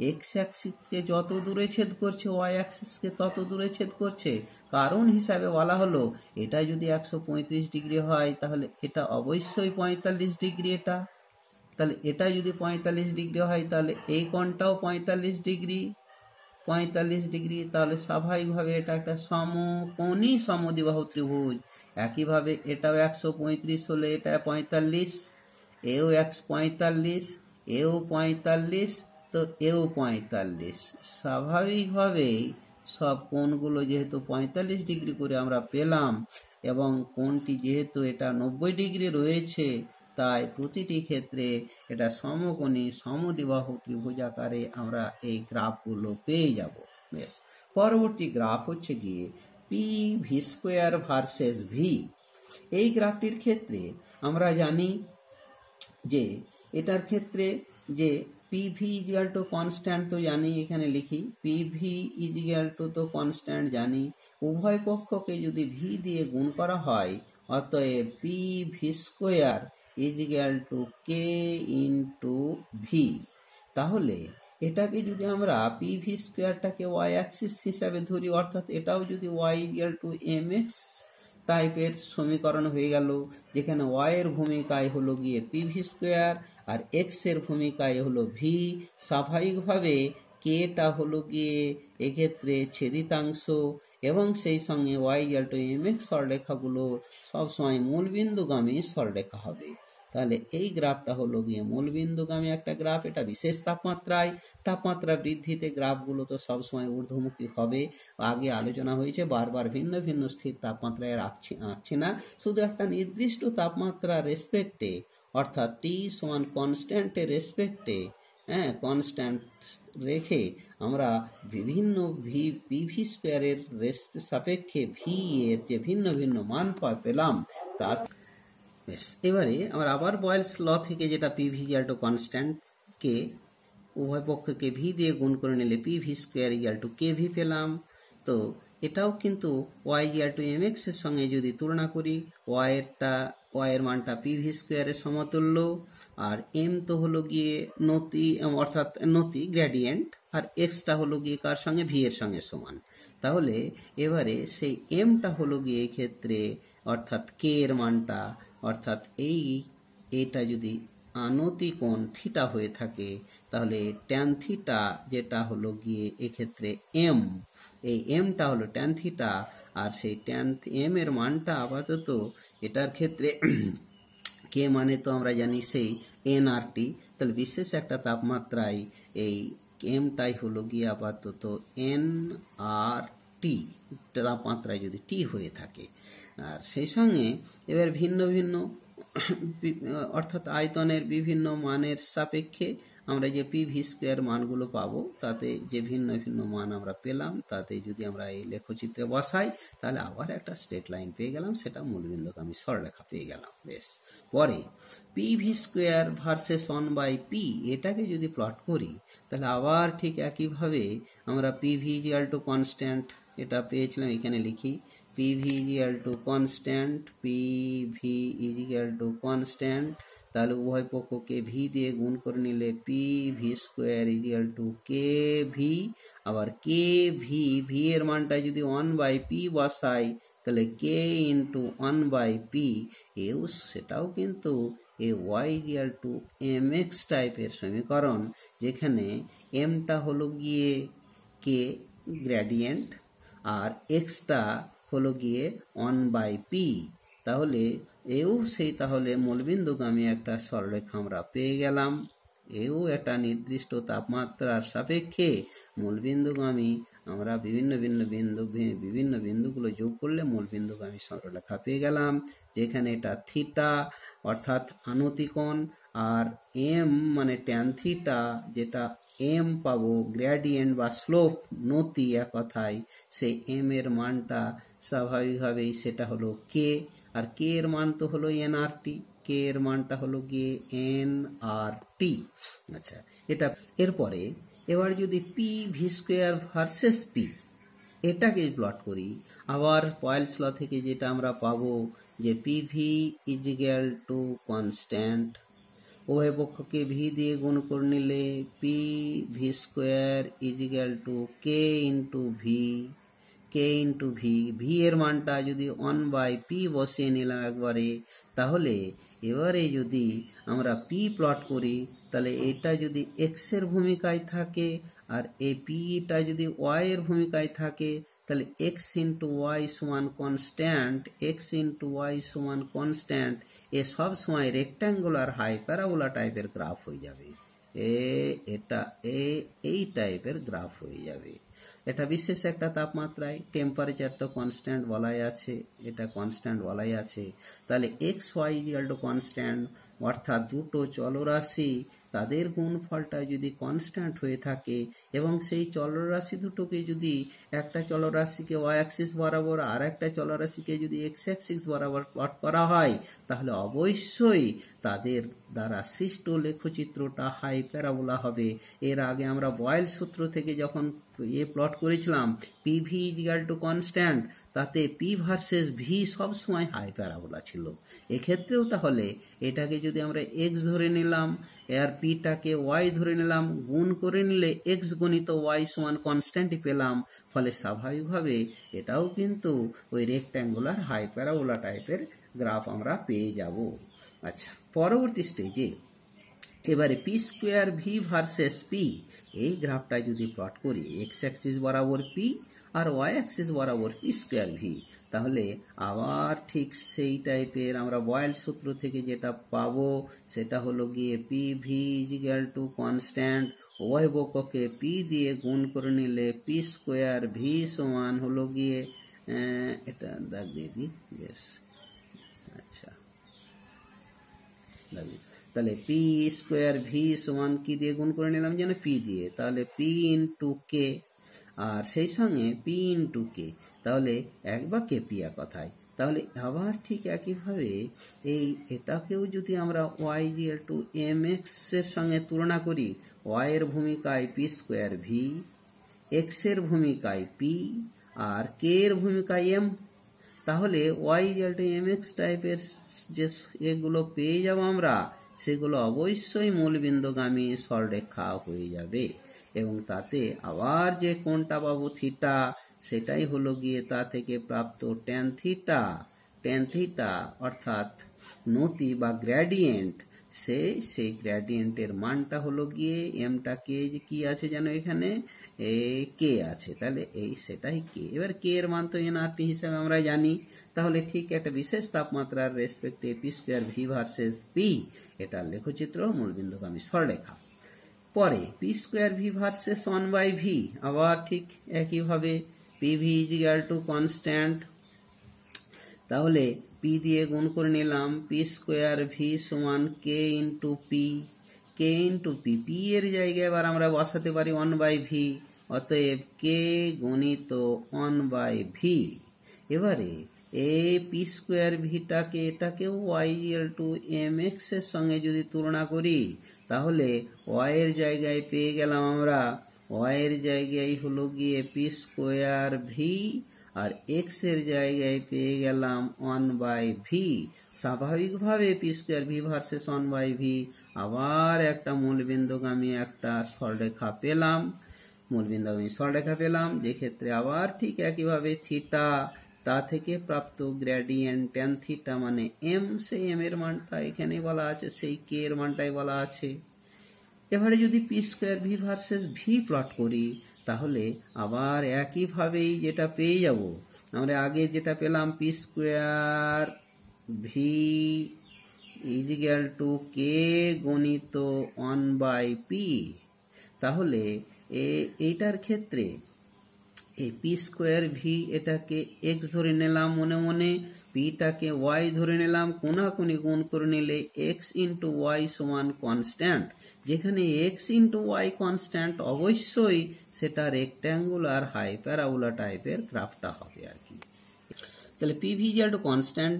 Speaker 1: এক্স অ্যাক্সিসকে যত দূরে ছেদ করছে, ওয়াই অ্যাক্সিসকে তত দূরে ছেদ করছে। কারণ হিসাবে বলা হলো এটা যদি 135 ডিগ্রি হয়, তাহলে এটা অবশ্যই 45 ডিগ্রি। তাহলে এটা যদি 45 ডিগ্রি হয়, তাহলে এই কোণটাও 45 ডিগ্রি। তাহলে স্বাভাবিকভাবে এটা একটা সমকোণী সমদ্বিবাহু ত্রিভুজ। একইভাবে এটাও 135 হলে এটা 45, এও 45, এও 45, তো এও 45। স্বাভাবিকভাবেই সব কোণগুলো যেহেতু 45 ডিগ্রি করে আমরা পেলাম এবং কোণটি যেহেতু এটা 90 ডিগ্রি রয়েছে, তাই প্রতিটি ক্ষেত্রে এটা সমকোণী সমদ্বিবাহু ত্রিভুজ আকারে আমরা এই গ্রাফগুলো পেয়ে যাব। বেশ, পরবর্তী গ্রাফ হচ্ছে গিয়ে P V square versus V. এই গ্রাফটির ক্ষেত্রে আমরা জানি যে এটার ক্ষেত্রে যে পিভি ইজিক্যাল টু কনস্ট্যান্ট তো জানি, এখানে লিখি পিভি ইজিক্যাল টু তো কনস্ট্যান্ট জানি। উভয় পক্ষকে যদি ভি দিয়ে গুণ করা হয়, অতএব P V square is equal to K into V. তাহলে এটাকে যদি আমরা পি ভি স্কোয়ারটাকে ওয়াই অ্যাক্সিস হিসাবে ধরি, অর্থাৎ এটাও যদি Y is equal to M X টাইপের সমীকরণ হয়ে গেল, যেখানে ওয়াই এর ভূমিকায় হলো গিয়ে পি ভি স্কোয়ার আর এক্স এর ভূমিকায় হলো ভি। স্বাভাবিকভাবে কেটা হলো গিয়ে এক্ষেত্রে ছেদিতাংশ এবং সেই সঙ্গে Y equal to M X সরলরেখাগুলো সবসময় মূলবিন্দুগামী সরলরেখা হবে। তাহলে এই গ্রাফটা হলো গিয়ে মূলবিন্দুগামী একটা গ্রাফ। এটা বিশেষ তাপমাত্রা বৃদ্ধিতে গ্রাফগুলো তো সবসময় ঊর্ধ্বমুখী হবে। আগে আলোচনা হয়েছে, বারবার ভিন্ন ভিন্ন স্থির তাপমাত্রায় আঁকছি না, শুধু একটা নির্দিষ্ট তাপমাত্রা রেসপেক্টে, অর্থাৎ টি সমান কনস্ট্যান্টের রেসপেক্টে, কনস্ট্যান্ট রেখে আমরা বিভিন্ন পিভি স্কোয়ারের সাপেক্ষে ভি এর যে ভিন্ন ভিন্ন মান পেলাম তা। বেশ, এবারে আমরা আবার বয়েলস ল থেকে যেটা পিভি ইকুয়াল টু কনস্ট্যান্টকে উভয় পক্ষকে ভি দিয়ে গুণ করে নিলে PV square equal to K V পেলাম। তো এটাও কিন্তু Y equal to M X এর সঙ্গে যদি তুলনা করি, ওয়াই এর মানটা পিভি স্কোয়ারের সমতুল্য, আর এম তো হলো গিয়ে নতি, অর্থাৎ নতি গ্রেডিয়েন্ট, আর এক্সটা হলো গিয়ে কার সঙ্গে, ভি এর সঙ্গে সমান। তাহলে এবারে সেই এমটা হলো গিয়ে ক্ষেত্রে অর্থাৎ কে এর মানটা, অর্থাৎ এটা যদি আনতি কোণ থিটা হয়ে থাকে, তাহলে ট্যান থিটা যেটা হলো গিয়ে এক্ষেত্রে এম, এই এমটা হলো ট্যান থিটা, আর সেই ট্যান এম এর মানটা আপাতত এটার ক্ষেত্রে কে মানে তো আমরা জানি সেই এন আর টি। তাহলে বিশেষ একটা তাপমাত্রায় এই এমটাই হলো গিয়ে আপাতত এন আর টি তাপমাত্রায় যদি টি হয়ে থাকে। আর সেই সঙ্গে এবার ভিন্ন ভিন্ন অর্থাৎ আয়তনের বিভিন্ন মানের সাপেক্ষে আমরা যে পি ভি স্কোয়ার মানগুলো পাবো তাতে যে ভিন্ন ভিন্ন মান আমরা পেলাম, তাতে যদি আমরা এই লেখচিত্রে বসাই তাহলে আবার একটা স্ট্রেট লাইন পেয়ে গেলাম, সেটা মূলবিন্দুগামী সরলরেখা পেয়ে গেলাম। বেশ, পরে P V square versus 1/p এটাকে যদি প্লট করি তাহলে আবার ঠিক একইভাবে আমরা P V equal to constant এটা পেয়েছিলাম, এখানে লিখি P V equal to constant, P V equal to constant, তাহলে উভয় পক্ষকে ভি দিয়ে গুণ করে নিলে P V square equal to K V, আবার কে ভি, ভি এর মানটা যদি 1/p বসাই তাহলে কে ইন্টু 1/p, এও সেটাও কিন্তু এ Y equal to M X টাইপের সমীকরণ, যেখানে এমটা হলো গিয়ে কে গ্রেডিয়েন্ট আর এক্সটা হলো গিয়ে 1/p। তাহলে এও সেই তাহলে মূলবিন্দুগামী একটা সরলরেখা আমরা পেয়ে গেলাম। এও একটা নির্দিষ্ট তাপমাত্রার সাপেক্ষে মূলবিন্দুগামী আমরা বিভিন্ন বিন্দুগুলো যোগ করলে মূলবিন্দুগামী সরলরেখা পেয়ে গেলাম, যেখানে এটা থিটা অর্থাৎ আনতিকোণ আর এম মানে ট্যান থিটা, যেটা এম পাবো গ্রেডিয়েন্ট বা স্লোপ নতি, এক কথায় সেই এম এর মানটা স্বাভাবিকভাবেই সেটা হলো কে, আর কে এর মান তো হলো এন আর টি, কে এর মানটা হলো গিয়ে এন আর টি। আচ্ছা, এটা এরপরে এবার যদি P V square versus P এটাকে প্লট করি, আবার পয়েলস ল থেকে যেটা আমরা পাবো যে P V is equal to constant, উভয় পক্ষকে ভি দিয়ে গুণ করে নিলে P V square is equal to K into V, K into V, V এর মানটা যদি 1/p বসিয়ে নিলাম একবারে, তাহলে এবারে যদি আমরা পি প্লট করি তাহলে এটা যদি এক্স এর ভূমিকায় থাকে আর এই পিটা যদি ওয়াই এর ভূমিকায় থাকে তাহলে এক্স ইন্টু ওয়াই সমান কনস্ট্যান্ট, এক্স ইন্টু ওয়াই সমান কনস্ট্যান্ট, এ সব সময় রেক্ট্যাঙ্গুলার হাই প্যারাবোলা টাইপের গ্রাফ হয়ে যাবে, এটা এই টাইপের গ্রাফ হয়ে যাবে। এটা বিশেষ একটা তাপমাত্রায়, টেম্পারেচার তো কনস্ট্যান্ট বলাই আছে, এটা কনস্ট্যান্ট বলাই আছে, তাহলে X Y equal to constant, অর্থাৎ দুটো চলরাশি তাদের গুণফলটা যদি কনস্ট্যান্ট হয়ে থাকে এবং সেই চলরাশি দুটোকে যদি একটা চলরাশিকে ওয়াই অ্যাক্সিস বরাবর আর একটা চলরাশিকে যদি এক্স অ্যাক্সিস বরাবর প্লট করা হয় তাহলে অবশ্যই তাদের দ্বারা সৃষ্ট লেখচিত্রটা হাই প্যারাবোলা হবে। এর আগে আমরা বয়েল সূত্র থেকে যখন প্লট করেছিলাম P V equal to constant, তাতে পি ভার্সেস ভি সবসময় হাই প্যারাবোলা ছিল। এক্ষেত্রেও তাহলে এটাকে যদি আমরা এক্স ধরে নিলাম আর পিটাকে ওয়াই ধরে নিলাম, গুণ করে নিলে এক্স গণিত ওয়াই সমান কনস্ট্যান্টই পেলাম, ফলে স্বাভাবিকভাবে এটাও কিন্তু ওই রেক্ট্যাঙ্গুলার হাই প্যারাবোলা টাইপের গ্রাফ আমরা পেয়ে যাব। আচ্ছা, পরবর্তী স্টেজে এবারে P square V versus P এই গ্রাফটা যদি প্লট করি এক্স অ্যাক্সিস বরাবর পি আর ওয়াই অ্যাক্সিস বরাবর পি স্কোয়ার ভি, তাহলে আবার ঠিক সেই টাইপের আমরা বয়েল সূত্র থেকে যেটা পাবো সেটা হলো গিয়ে P V is equal to constant, উভয় পক্ষকে পি দিয়ে গুণ করে নিলে পি স্কোয়ার ভি সমান হলো গিয়ে এটা দাগ দিয়ে দিই, বেশ আচ্ছা তাহলে পি স্কোয়ার ভি সমান কি দিয়ে গুণ করে নিলাম যেন পি দিয়ে, তাহলে পি ইন্টু কে আর সেই সঙ্গে পি ইন্টু কে, তাহলে এক বা কে পি এক কথায়। তাহলে আবার ঠিক একইভাবে এই এটাকেও যদি আমরা Y equal to M X এর সঙ্গে তুলনা করি, ওয়াই এর ভূমিকায় পি স্কোয়ার ভি, এক্স এর ভূমিকায় পি আর কে এর ভূমিকায় এম, তাহলে Y equal to M X টাইপের যে এগুলো পেয়ে যাব আমরা, সেগুলো অবশ্যই মূলবিন্দুগামী সরলরেখা হয়ে যাবে এবং তাতে আবার যে কোণটা পাবো থিটা, সেটাই হলো গিয়ে তা থেকে প্রাপ্ত ট্যান থিটা, ট্যান থিটা অর্থাৎ নতি বা গ্রেডিয়েন্ট, সেই গ্রেডিয়েন্টের মানটা হলো গিয়ে এমটা কে কি আছে যেন এখানে কে আছে, তাহলে এই সেটাই কে। এবার কে এর মান তো এনআরটি হিসাবে আমরা জানি, তাহলে ঠিক একটা বিশেষ তাপমাত্রার রেসপেক্টে P square V versus P এটা লেখচিত্র মূলবিন্দুগামী সরলরেখা। পরে পি স্কোয়ার ভি ভার্সেস 1/ভি, আবার ঠিক একইভাবে P V is equal to constant, তাহলে পি দিয়ে গুণ করে নিলাম পি স্কোয়ার ভি সমান K into P, K into P, P এর জায়গায় এবার আমরা বসাতে পারি 1/v, অতএব কে গুণিত 1/v। এবারে এই পি স্কোয়ার ভিটাকে এটাকেও y=mx এর সঙ্গে যদি তুলনা করি, তাহলে y এর জায়গায় পেয়ে গেলাম আমরা, y এর জায়গায় হলো গিয়ে পি স্কোয়ার ভি, আর এক্স এর জায়গায় পেয়ে গেলাম 1/v। স্বাভাবিকভাবে P square V versus 1/v, আবার একটা মূলবিন্দুগামী একটা সরলরেখা পেলাম, মূলবিন্দুগামী সরলরেখা পেলাম, যে ক্ষেত্রে আবার ঠিক একইভাবে থিটা, তা থেকে প্রাপ্ত গ্রেডিয়েন্ট ট্যান থিটা মানে এম, সেই এম এর মানটা এখানে বলা আছে, সেই কে এর মানটাই বলা আছে। এবারে যদি P square V versus V plot করি, তাহলে আবার একইভাবেই যেটা পেয়ে যাব, আমরা আগে যেটা পেলাম P square V is equal to K গুণিত 1/p, তাহলে এইটার ক্ষেত্রে এই পি স্কোয়ার ভি এটাকে এক্স ধরে নিলাম মনে মনে, পিটাকে ওয়াই ধরে নিলাম, কোনাকুনি গুণ করে নিলে এক্স ইন্টু ওয়াই সমান কনস্ট্যান্ট। যেখানে এক্স ইন্টু ওয়াই কনস্ট্যান্ট, অবশ্যই সেটা রেক্ট্যাঙ্গুলার হাই প্যারাবোলা টাইপের গ্রাফটা হবে আর কি। তাহলে P V equal to constant,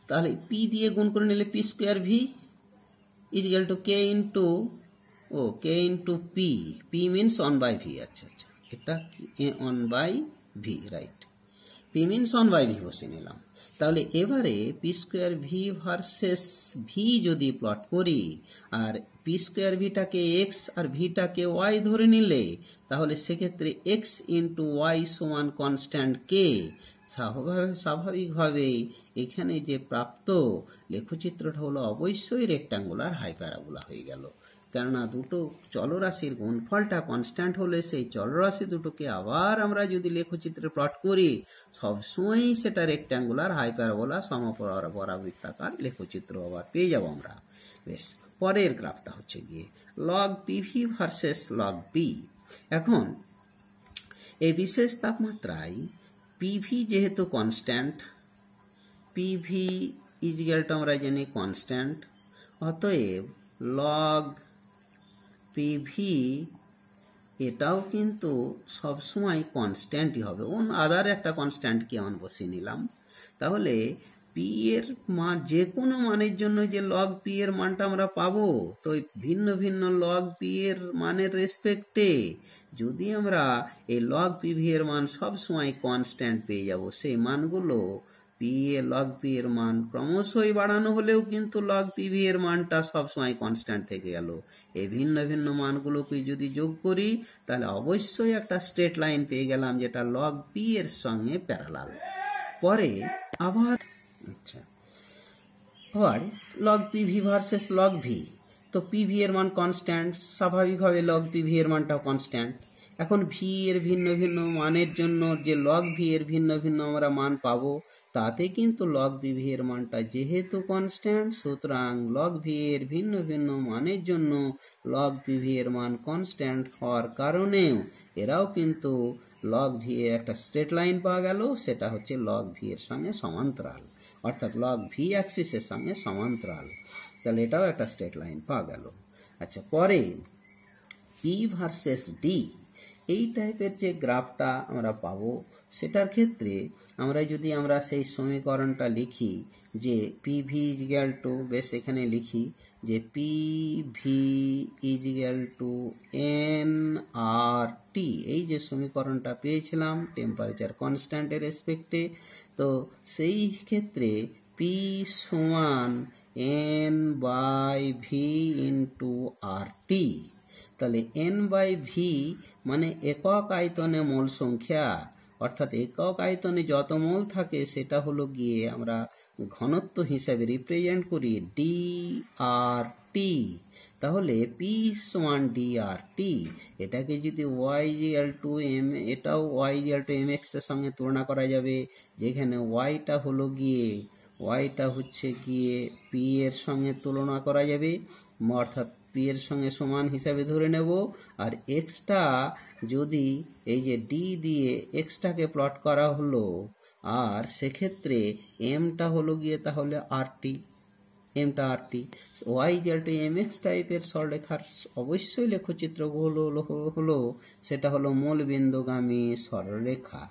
Speaker 1: তাহলে পি দিয়ে গুণ করে নিলে P square V equal to K into P, P means 1/v। আচ্ছা আচ্ছা, এটা 1/v, right, P means 1/v বসে নিলাম। তাহলে এবারে P square V versus V যদি প্লট করি, আর পি স্কোয়ার ভিটাকে এক্স আর ভিটাকে ওয়াই ধরে নিলে, তাহলে সেক্ষেত্রে এক্স ইন্টু ওয়াই সমান কনস্ট্যান্ট কে। স্বাভাবিকভাবেই এখানে যে প্রাপ্ত লেখচিত্রটা হলো অবশ্যই রেক্ট্যাঙ্গুলার হাইপ্যারাবোলা হয়ে গেল, কেননা দুটো চলরাশির গুণফলটা কনস্ট্যান্ট হলে সেই চলরাশি দুটোকে আবার আমরা যদি লেখচিত্রে প্লট করি, সবসময়ই সেটা রেক্ট্যাঙ্গুলার হাইপ্যারাবোলা সমপরাবৃত্তাকার লেখচিত্র আবার পেয়ে যাব আমরা। বেশ, পরের গ্রাফটা হচ্ছে গিয়ে log PV versus log P. এখন এই বিশেষ তাপমাত্রায় পিভি যেহেতু কনস্ট্যান্ট, পিভি ইজিক্যালটা আমরা জানি কনস্ট্যান্ট, অতএব লগ পিভি এটাও কিন্তু সবসময় কনস্ট্যান্টই হবে। আদার একটা কনস্ট্যান্ট কে বসিয়ে নিলাম, তাহলে পি এর মান যে কোনো মানের জন্য যে লগ পি এর মানটা আমরা পাবো, তো ভিন্ন ভিন্ন লগ পি এর মানের রেসপেক্টে যদি আমরা এই লগ পিভি এর মান সবসময় কনস্ট্যান্ট পেয়ে যাব, সেই মানগুলো পি এ লগ পি এর মান ক্রমশই বাড়ানো হলেও কিন্তু লগ পিভি এর মানটা সবসময় কনস্ট্যান্ট থেকে গেল। এই ভিন্ন ভিন্ন মানগুলোকে যদি যোগ করি, তাহলে অবশ্যই একটা স্ট্রেট লাইন পেয়ে গেলাম, যেটা লগ পি এর সঙ্গে প্যারালাল। পরে আবার log PV versus log V, তো পিভি এর মান কনস্ট্যান্ট, স্বাভাবিকভাবে লগ পিভি এর মানটাও কনস্ট্যান্ট। এখন ভি এর ভিন্ন ভিন্ন মানের জন্য যে লগ ভি এর ভিন্ন ভিন্ন আমরা মান পাবো, তাতে কিন্তু লগ পিভি এর মানটা যেহেতু কনস্ট্যান্ট, সুতরাং লগ ভি এর ভিন্ন ভিন্ন মানের জন্য লগ পিভি এর মান কনস্ট্যান্ট হওয়ার কারণেও এরাও কিন্তু লগ ভি এর একটা স্ট্রেট লাইন পাওয়া গেল, সেটা হচ্ছে লগ ভি এর সঙ্গে সমান্তরাল, অর্থাৎ লগ ভি অ্যাক্সিসের সঙ্গে সমান্তরাল। তাহলে এটাও একটা স্ট্রেট লাইন পাওয়া গেল। আচ্ছা, পরে পি ভার্সেস ডি, এই টাইপের যে গ্রাফটা আমরা পাবো, সেটার ক্ষেত্রে আমরা সেই সমীকরণটা লিখি যে পি ভি ইজিক্যাল টু, বেশ এখানে লিখি যে P V is equal to N R T, এই যে সমীকরণটা পেয়েছিলাম টেম্পারেচার কনস্ট্যান্টের রেসপেক্টে, তো সেই ক্ষেত্রে পি সমান N by V into R টি। তাহলে এন বাই ভি মানে একক আয়তনে মোল সংখ্যা, অর্থাৎ একক আয়তনে যত মোল থাকে সেটা হলো গিয়ে আমরা ঘনত্ব হিসাবে রিপ্রেজেন্ট করি ডি আর টি। তাহলে পি সমান ডি আর টি, এটাকে যদি ওয়াই ইকুয়াল টু এম, এটাও Y equal to M X এর সঙ্গে তুলনা করা যাবে, যেখানে ওয়াইটা হচ্ছে গিয়ে পি এর সঙ্গে তুলনা করা যাবে, অর্থাৎ পি এর সঙ্গে সমান হিসাবে ধরে নেব, আর এক্সটা যদি এই যে ডি দিয়ে এক্সটাকে প্লট করা হলো, আর সেক্ষেত্রে এমটা হলো গিয়ে তাহলে আর টি, এমটা RT, Y equal to M X টাইপের সরলরেখার অবশ্যই লেখচিত্রগুলো হলো সেটা হলো মূলবিন্দুগামী সরলরেখা।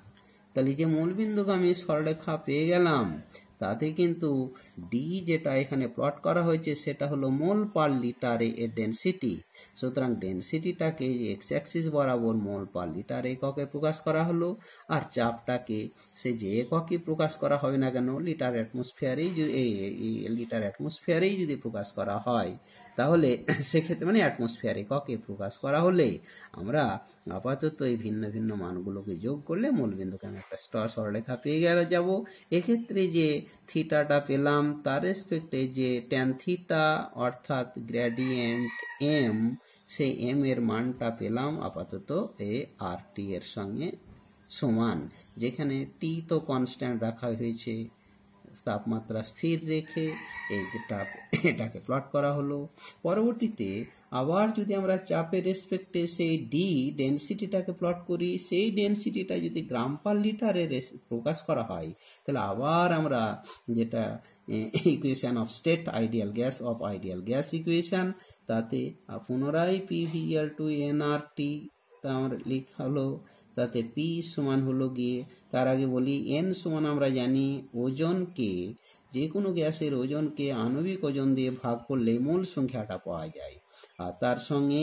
Speaker 1: তাহলে যে মূলবিন্দুগামী সরলরেখা পেয়ে গেলাম, তাতে কিন্তু ডি যেটা এখানে প্লট করা হয়েছে সেটা হলো মোল পার লিটারে এর ডেনসিটি। সুতরাং ডেনসিটিটাকে এক্স অ্যাক্সিস বরাবর মোল পার লিটার এককে প্রকাশ করা হলো, আর চাপটাকে সে যে এককে প্রকাশ করা হবে না কেন, লিটার অ্যাটমসফিয়ারেই যদি প্রকাশ করা হয়, তাহলে সেক্ষেত্রে মানে অ্যাটমসফিয়ার এককে প্রকাশ করা হলে আমরা আপাতত এই ভিন্ন ভিন্ন মানগুলোকে যোগ করলে মূলবিন্দুকে আমি একটা সরলরেখা পেয়ে যাব। এক্ষেত্রে যে থিটাটা পেলাম তার রেসপেক্টে যে ট্যান থিটা অর্থাৎ গ্রেডিয়েন্ট এম, সেই এম এর মানটা পেলাম আপাতত এ আর টি এর সঙ্গে সমান, যেখানে টি তো কনস্ট্যান্ট রাখা হয়েছে, তাপমাত্রা স্থির রেখে এটাকে প্লট করা হলো। পরবর্তীতে আবার যদি আমরা চাপের রেসপেক্টে সেই ডি ডেনসিটিটাকে প্লট করি, সেই ডেনসিটিটা যদি গ্রাম পার লিটারে প্রকাশ করা হয়, তাহলে আবার আমরা যেটা equation of state ideal gas equation, তাতে পুনরায় P V equal to N R T আমার লেখা হলো, তাতে পি সমান হলো গিয়ে, তার আগে বলি এন সমান আমরা জানি ওজনকে, যে কোনো গ্যাসের ওজনকে আণবিক ওজন দিয়ে ভাগ করলে মূল সংখ্যাটা পাওয়া যায়, আর তার সঙ্গে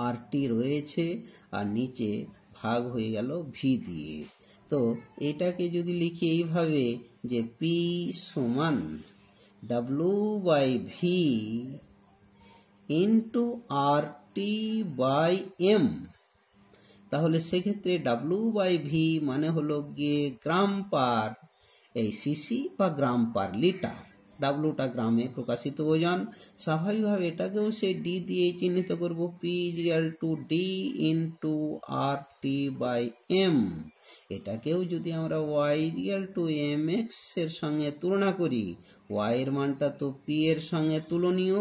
Speaker 1: আর টি রয়েছে, আর নিচে ভাগ হয়ে গেল ভি দিয়ে। তো এটাকে যদি লিখি এইভাবে যে পি সমান W by V into R T by M, তাহলে সেক্ষেত্রে ডাব্লু বাই ভি মানে হলো গিয়ে গ্রাম পার এই সিসি বা গ্রাম পার লিটার, ডাব্লুটা গ্রামে প্রকাশিত ওজন। স্বাভাবিকভাবে এটাকেও সেই ডি দিয়ে চিহ্নিত করব, P equal to D into R T by M. এটাকেও যদি আমরা Y equal to M X এর সঙ্গে তুলনা করি, ওয়াই এর মানটা তো পি এর সঙ্গে তুলনীয়,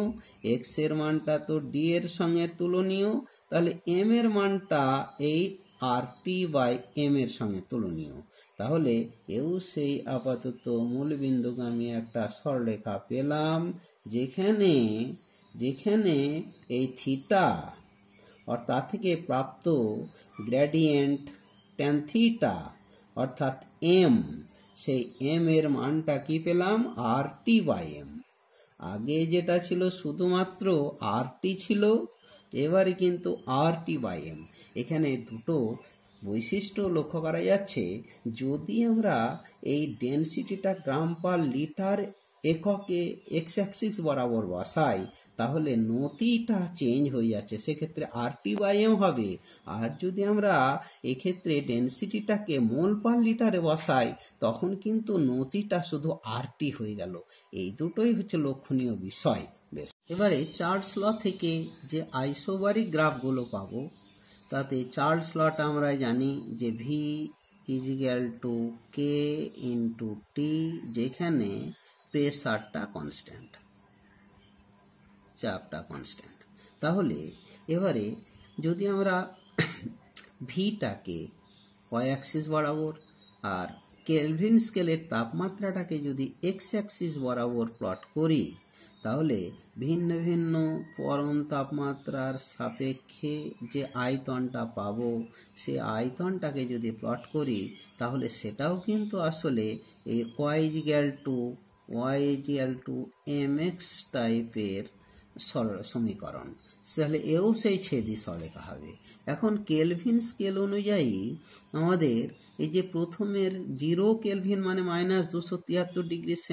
Speaker 1: এক্স এর মানটা তো ডি এর সঙ্গে তুলনীয়, তাহলে এম এর মানটা এই আর টি বাই এম এর সঙ্গে তুলনীয়। তাহলে এও সেই আপাতত মূলবিন্দুগামী একটা সরলরেখা পেলাম, যেখানে এই থিটা অর্থাৎ থেকে প্রাপ্ত গ্রেডিয়েন্ট ট্যান থিটা অর্থাৎ এম, সেই এম এর মানটা কি পেলাম আর টি বাই এম। আগে যেটা ছিল শুধুমাত্র আর টি ছিল, এবারে কিন্তু আর টি বাই এম। এখানে দুটো বৈশিষ্ট্য লক্ষ্য করা যাচ্ছে। যদি আমরা এই ডেনসিটিটা গ্রাম পার লিটার এককে এক্স অ্যাক্সিস বরাবর বসাই, তাহলে নতিটা চেঞ্জ হয়ে যাচ্ছে, সেক্ষেত্রে আর টি বাই এম হবে। আর যদি আমরা এক্ষেত্রে ডেনসিটিটাকে মোল পার লিটারে বসাই, তখন কিন্তু নতিটা শুধু আর টি হয়ে গেল। এই দুটোই হচ্ছে লক্ষণীয় বিষয়। বেশ, এবারে চার্লস ল থেকে যে আইসোবারিক গ্রাফগুলো পাবো, তাতে চার্লস লটা আমরা জানি যে V is equal to K into T, যেখানে প্রেসারটা কনস্ট্যান্ট, চাপটা কনস্ট্যান্ট। তাহলে এবারে যদি আমরা ভিটাকে ওয়াই অ্যাক্সিস বরাবর আর কেলভিন স্কেলের তাপমাত্রাটাকে যদি এক্স অ্যাক্সিস বরাবর প্লট করি, তাহলে ভিন্ন ভিন্ন পরম তাপমাত্রার সাপেক্ষে যে আয়তনটা পাবো, সে আয়তনটাকে যদি প্লট করি, তাহলে সেটাও কিন্তু আসলে এই Y equal to M X টাইপের সমীকরণ। তাহলে এও সেই ছেদি সরলরেখা হবে। এখন কেলভিন স্কেল অনুযায়ী আমাদের এই যে প্রথমের 0 কেলভিন মানে -273°C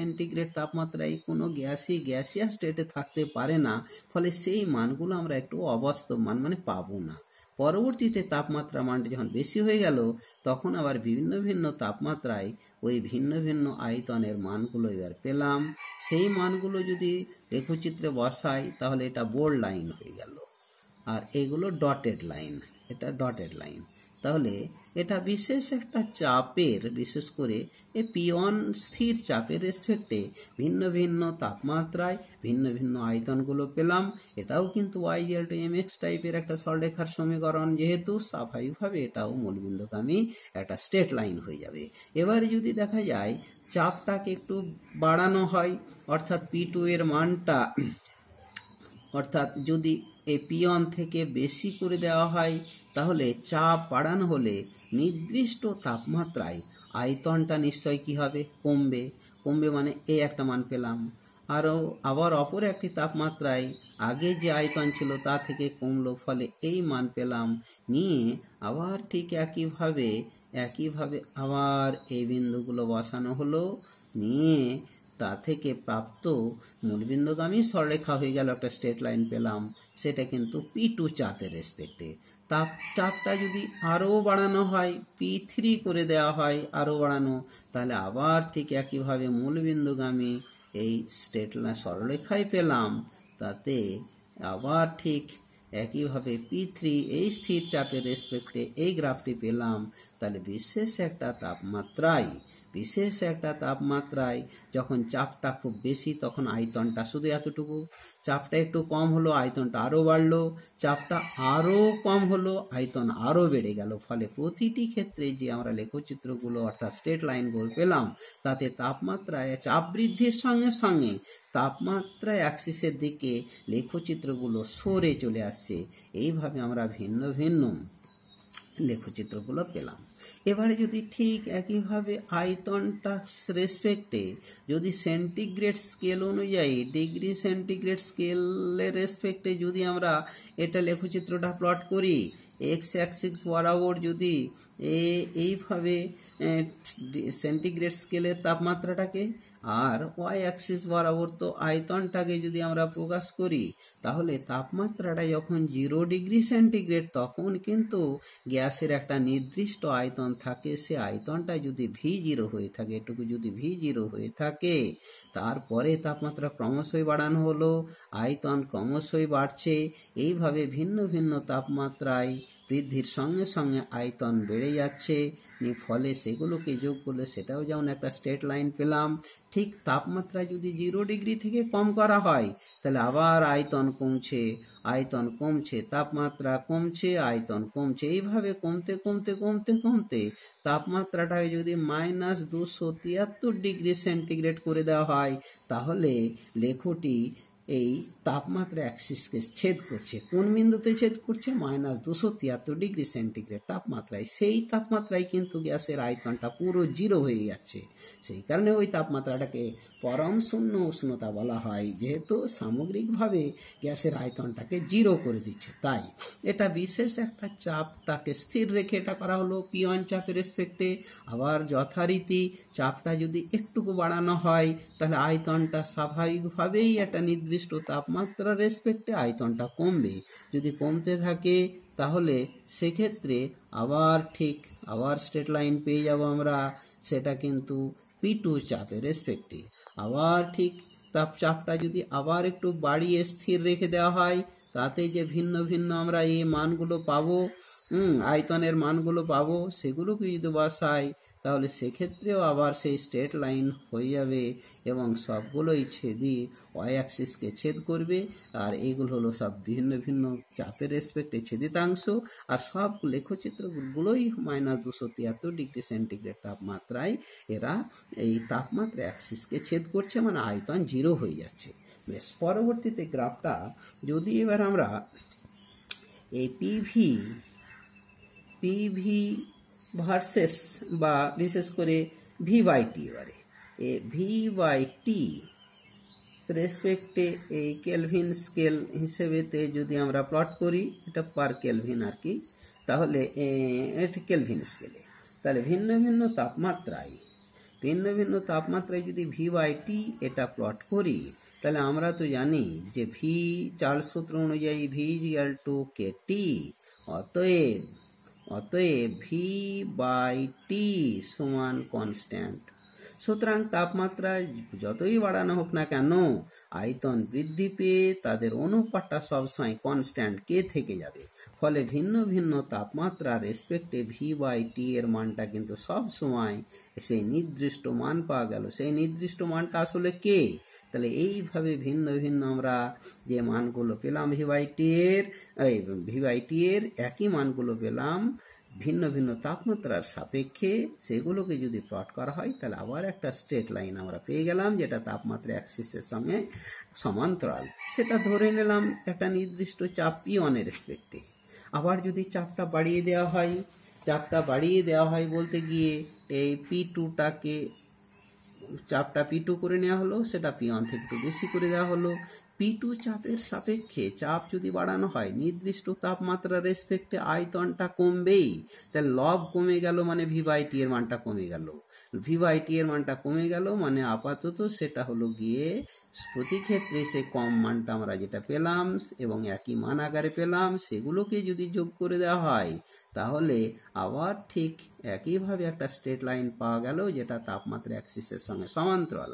Speaker 1: তাপমাত্রায় কোনো গ্যাসিয়াস স্টেটে থাকতে পারে না, ফলে সেই মানগুলো আমরা একটু অবাস্তব মান মানে পাবো না। পরবর্তীতে তাপমাত্রা মানটি যখন বেশি হয়ে গেল, তখন আবার ভিন্ন ভিন্ন তাপমাত্রায় ওই ভিন্ন ভিন্ন আয়তনের মানগুলো এবার পেলাম। সেই মানগুলো যদি লেখচিত্রে বসাই, তাহলে এটা বোল্ড লাইন হয়ে গেল, আর এগুলো ডটেড লাইন, এটা ডটেড লাইন। তাহলে এটা বিশেষ একটা চাপের, বিশেষ করে এই P1 স্থির চাপের রেসপেক্টে ভিন্ন ভিন্ন তাপমাত্রায় ভিন্ন ভিন্ন আয়তনগুলো পেলাম। এটাও কিন্তু y ইকুয়াল টু mx টাইপের একটা সরলরেখার সমীকরণ, যেহেতু স্বাভাবিকভাবে এটাও মূলবিন্দুগামী একটা স্ট্রেট লাইন হয়ে যাবে। এবারে যদি দেখা যায় চাপটাকে একটু বাড়ানো হয়, অর্থাৎ P2 এর মানটা, অর্থাৎ যদি এই P1 থেকে বেশি করে দেওয়া হয় তাহলে চাপ বাড়ানো হলে নির্দিষ্ট তাপমাত্রায় আয়তনটা নিশ্চয় কি হবে, কমবে। কমবে মানে এই একটা মান পেলাম। আবার অপর একটি তাপমাত্রায় আগে যে আয়তন ছিল তা থেকে কমলো, ফলে এই মান পেলাম। নিয়ে আবার ঠিক একইভাবে আবার এই বিন্দুগুলো বসানো হলো। নিয়ে তা থেকে প্রাপ্ত মূলবিন্দুগামী সরলরেখা হয়ে গেল, একটা স্ট্রেট লাইন পেলাম। সেটা কিন্তু P2 চাপের রেসপেক্টে। চাপটা যদি আরও বাড়ানো হয়, P3 করে দেওয়া হয় আরও বাড়ানো, তাহলে আবার ঠিক একইভাবে মূলবিন্দুগামী এই স্ট্রেট লাইন সরলরেখায় পেলাম। তাতে আবার ঠিক একইভাবে P3 এই স্থির চাপের রেসপেক্টে এই গ্রাফটি পেলাম। তাহলে বিশেষ একটা তাপমাত্রায় যখন চাপটা খুব বেশি তখন আয়তনটা শুধু এতটুকু, চাপটা একটু কম হলো আয়তনটা আরও বাড়লো, চাপটা আরও কম হলো আয়তন আরও বেড়ে গেল। ফলে প্রতিটি ক্ষেত্রে যে আমরা লেখচিত্রগুলো অর্থাৎ স্ট্রেট লাইনগুলো পেলাম, তাতে তাপমাত্রায় চাপ বৃদ্ধির সঙ্গে সঙ্গে তাপমাত্রা অ্যাক্সিসের দিকে লেখচিত্রগুলো সরে চলে আসছে। এইভাবে আমরা ভিন্ন ভিন্ন লেখচিত্রগুলো পেলাম। এবারে যদি ঠিক একইভাবে আয়তনটা রেসপেক্টে যদি সেন্টিগ্রেড স্কেল অনুযায়ী ডিগ্রি সেন্টিগ্রেড স্কেলের রেসপেক্টে যদি আমরা এটা লেখচিত্রটা প্লট করি, এক্স অ্যাক্সিস বরাবর যদি এইভাবে সেন্টিগ্রেড স্কেলের তাপমাত্রাটাকে আর ওয়াই অ্যাক্সিস বরাবর তো আয়তনটাকে যদি আমরা প্রকাশ করি, তাহলে তাপমাত্রাটা যখন 0 ডিগ্রি সেন্টিগ্রেড তখন কিন্তু গ্যাসের একটা নির্দিষ্ট আয়তন থাকে। সে আয়তনটা যদি V0 হয়ে থাকে, এটুকু যদি V0 হয়ে থাকে, তারপরে তাপমাত্রা ক্রমশই বাড়ানো হলো, আয়তন ক্রমশই বাড়ছে। এইভাবে ভিন্ন ভিন্ন তাপমাত্রায় বৃদ্ধির সঙ্গে সঙ্গে আয়তন বেড়ে যাচ্ছে। ফলে সেগুলোকে যোগ করলে সেটাও যেমন একটা স্ট্রেট লাইন পেলাম। ঠিক তাপমাত্রা যদি 0 ডিগ্রি থেকে কম করা হয়, তাহলে আবার আয়তন কমছে, তাপমাত্রা কমছে, আয়তন কমছে। এইভাবে কমতে কমতে কমতে কমতে তাপমাত্রাটাকে যদি -273 ডিগ্রি সেন্টিগ্রেড করে দেওয়া হয়, তাহলে লেখটি এই তাপমাত্রা অ্যাক্সিসকে ছেদ করছে। কোন বিন্দুতে ছেদ করছে? -273 ডিগ্রি সেন্টিগ্রেড তাপমাত্রায়। সেই তাপমাত্রায় কিন্তু গ্যাসের আয়তনটা পুরো 0 হয়ে যাচ্ছে। সেই কারণে ওই তাপমাত্রাটাকে পরম শূন্য উষ্ণতা বলা হয়, যেহেতু সামগ্রিকভাবে গ্যাসের আয়তনটাকে 0 করে দিচ্ছে। তাই এটা বিশেষ একটা চাপটাকে স্থির রেখে এটা করা হলো P1 চাপের রেসপেক্টে। আবার যথারীতি চাপটা যদি একটুকু বাড়ানো হয়, তাহলে আয়তনটা স্বাভাবিকভাবেই একটা নির্দিষ্ট তাপমাত্রার রেসপেক্টে আয়তনটা কমবে। যদি কমতে থাকে তাহলে সেক্ষেত্রে আবার স্ট্রেট লাইন পেয়ে যাব আমরা, সেটা কিন্তু P2 চাপের রেসপেক্টে। আবার ঠিক চাপটা যদি আবার একটু বাড়িয়ে স্থির রেখে দেওয়া হয়, তাতে যে ভিন্ন ভিন্ন আমরা এই মানগুলো পাবো, আয়তনের মানগুলো পাবো, সেগুলোকে যদি বসাই, তাহলে সেক্ষেত্রেও আবার সেই স্ট্রেট লাইন হয়ে যাবে এবং সবগুলোই ছেদই ওয়াই অ্যাক্সিসকে ছেদ করবে। আর এইগুলো হলো সব ভিন্ন ভিন্ন চাপের রেসপেক্টে ছেদিতাংশ। আর সব লেখচিত্রগুলোই -273 ডিগ্রি সেন্টিগ্রেড তাপমাত্রায় এরা এই তাপমাত্রা অ্যাক্সিসকে ছেদ করছে, মানে আয়তন 0 হয়ে যাচ্ছে। বেশ, পরবর্তীতে গ্রাফটা যদি এবার আমরা এই পিভি ভার্সেস বা বিশেষ করে V/T, এবারে V/T রেসপেক্টে এই কেলভিন স্কেল হিসেবেতে যদি আমরা প্লট করি, এটা পার কেলভিন আর কি, তাহলে এটা কেলভিন স্কেলে, তাহলে ভিন্ন ভিন্ন তাপমাত্রায় যদি V/T এটা প্লট করি, তাহলে আমরা তো জানি যে চার্লস সূত্র অনুযায়ী V = KT, অতএব V/T সমান কনস্ট্যান্ট। সুতরাং তাপমাত্রা যতই বাড়ানো হোক না কেন, আয়তন বৃদ্ধি পেয়ে তাদের অনুপাতটা সবসময় কনস্ট্যান্ট K থেকে যাবে। ফলে ভিন্ন ভিন্ন তাপমাত্রা রেসপেক্টে V/T এর মানটা কিন্তু সব সময় সেই নির্দিষ্ট মান পাওয়া গেল। সেই নির্দিষ্ট মানটা আসলে K। তাহলে এইভাবে ভিন্ন ভিন্ন আমরা যে মানগুলো পেলাম V/T এর একই মানগুলো পেলাম ভিন্ন ভিন্ন তাপমাত্রার সাপেক্ষে সেগুলোকে যদি প্লট করা হয় তাহলে আবার একটা স্ট্রেট লাইন আমরা পেয়ে গেলাম, যেটা তাপমাত্রা অ্যাক্সিসের সঙ্গে সমান্তরাল। সেটা ধরে নিলাম একটা নির্দিষ্ট চাপ P1 এর রেসপেক্টে। আবার যদি চাপটা বাড়িয়ে দেওয়া হয়, চাপটা বাড়িয়ে দেওয়া হয় বলতে গিয়ে এই P2টাকে চাপটা P2 করে নেওয়া হলো, সেটা P1 থেকে একটু বেশি করে দেওয়া হলো। P2 চাপের সাপেক্ষে চাপ যদি বাড়ানো হয় নির্দিষ্ট তাপমাত্রার রেসপেক্টে আয়তনটা কমবেই। তাহলে লব কমে গেল মানে V/T এর মানটা কমে গেল। V/T এর মানটা কমে গেল মানে আপাতত সেটা হলো গিয়ে প্রতি ক্ষেত্রে সে কম মানটা আমরা যেটা পেলাম এবং একই মান আকারে পেলাম, সেগুলোকে যদি যোগ করে দেওয়া হয় তাহলে আবার ঠিক একইভাবে একটা স্ট্রেট লাইন পাওয়া গেল, যেটা তাপমাত্রা অ্যাক্সিসের সঙ্গে সমান্তরাল।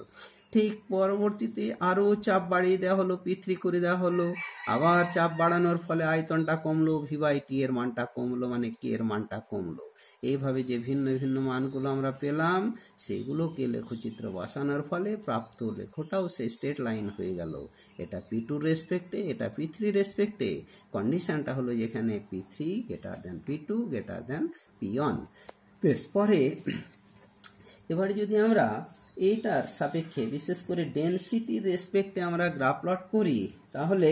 Speaker 1: ঠিক পরবর্তীতে আরও চাপ বাড়িয়ে দেওয়া হলো, P3 করে দেওয়া হলো। আবার চাপ বাড়ানোর ফলে আয়তনটা কমলো, V/T এর মানটা কমলো মানে K এর মানটা কমলো। এইভাবে যে ভিন্ন ভিন্ন মানগুলো আমরা পেলাম সেগুলোকে লেখচিত্র বসানোর ফলে প্রাপ্ত লেখটাও সেই স্ট্রেট লাইন হয়ে গেল। এটা P2 রেসপেক্টে, এটা P3 রেসপেক্টে। কন্ডিশনটা হলো যেখানে P3 greater than P2 greater than P1। বেশ, পরে এবারে যদি আমরা এইটার সাপেক্ষে বিশেষ করে ডেনসিটির রেসপেক্টে আমরা গ্রাফ প্লট করি, তাহলে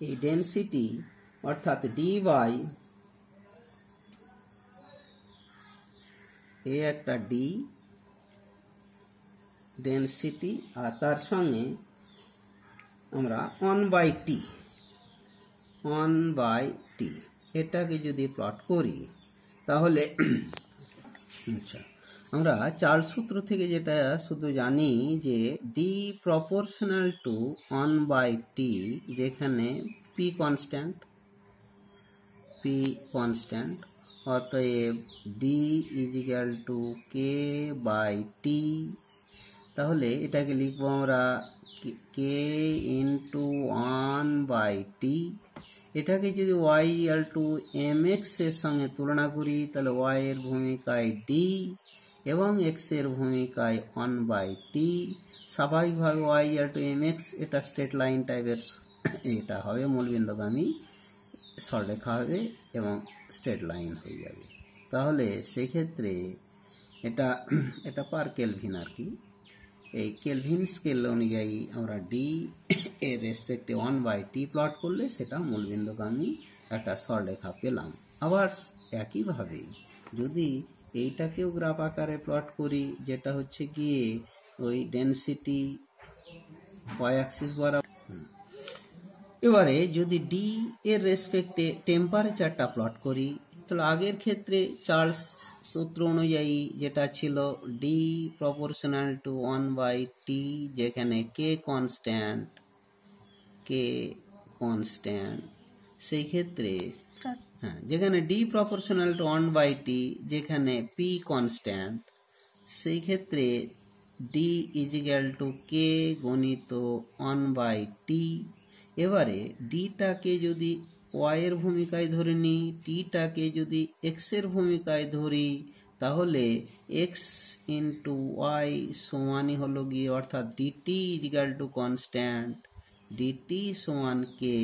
Speaker 1: এই ডেনসিটি অর্থাৎ ডি বাই এ একটা ডি ডেনসিটি, আর তার সঙ্গে আমরা 1/T এটাকে যদি প্লট করি তাহলে আচ্ছা, আমরা চার্লস সূত্র থেকে যেটা শুধু জানি যে ডি প্রপোর্শনাল টু 1/T, যেখানে P কনস্ট্যান্ট, অতএব ডি ইজিক্যাল টু K/T। তাহলে এটাকে লিখবো আমরা K ইন্টু 1/T। এটাকে যদি y/mx এর সঙ্গে তুলনা করি তাহলে y এর ভূমিকায় d এবং x এর ভূমিকায় 1/T। স্বাভাবিকভাবে y/mx এটা স্ট্রেট লাইন টাইপের, এটা হবে মূলবিন্দুগামী সরলরেখা হবে এবং স্ট্রেট লাইন হয়ে যাবে। তাহলে সেক্ষেত্রে এটা পার কেলভিন আর কি, এই কেলভিন স্কেল অনুযায়ী আমরা ডি এর রেসপেক্টে 1/T প্লট করলে সেটা মূলবিন্দুগামী একটা সরলরেখা পেলাম। আবার একইভাবে যদি এইটাকেও গ্রাফ আকারে প্লট করি, যেটা হচ্ছে গিয়ে ওই ডেনসিটি ওয়াই অ্যাক্সিস বরাবর, এবারে যদি ডি এর রেসপেক্টে টেম্পারেচারটা প্লট করি তাহলে আগের ক্ষেত্রে চার্লস সূত্র অনুযায়ী যেটা ছিল ডি প্রপোর্শনাল টু 1/T, যেখানে কে কনস্ট্যান্ট, সেই ক্ষেত্রে যেখানে ডি প্রপোর্শনাল টু 1/T, যেখানে পি কনস্ট্যান্ট, সেই ক্ষেত্রে ডি ইজিক্যাল টু কে গণিত 1/T। এবারে ডিটাকে যদি ওয়াই এর ভূমিকায় ধরে নিই, টিটাকে যদি এক্স এর ভূমিকায় ধরি, তাহলে এক্স ইন্টু ওয়াই সমানই হলো গিয়ে অর্থাৎ DT is equal to constant, DT সমান কে,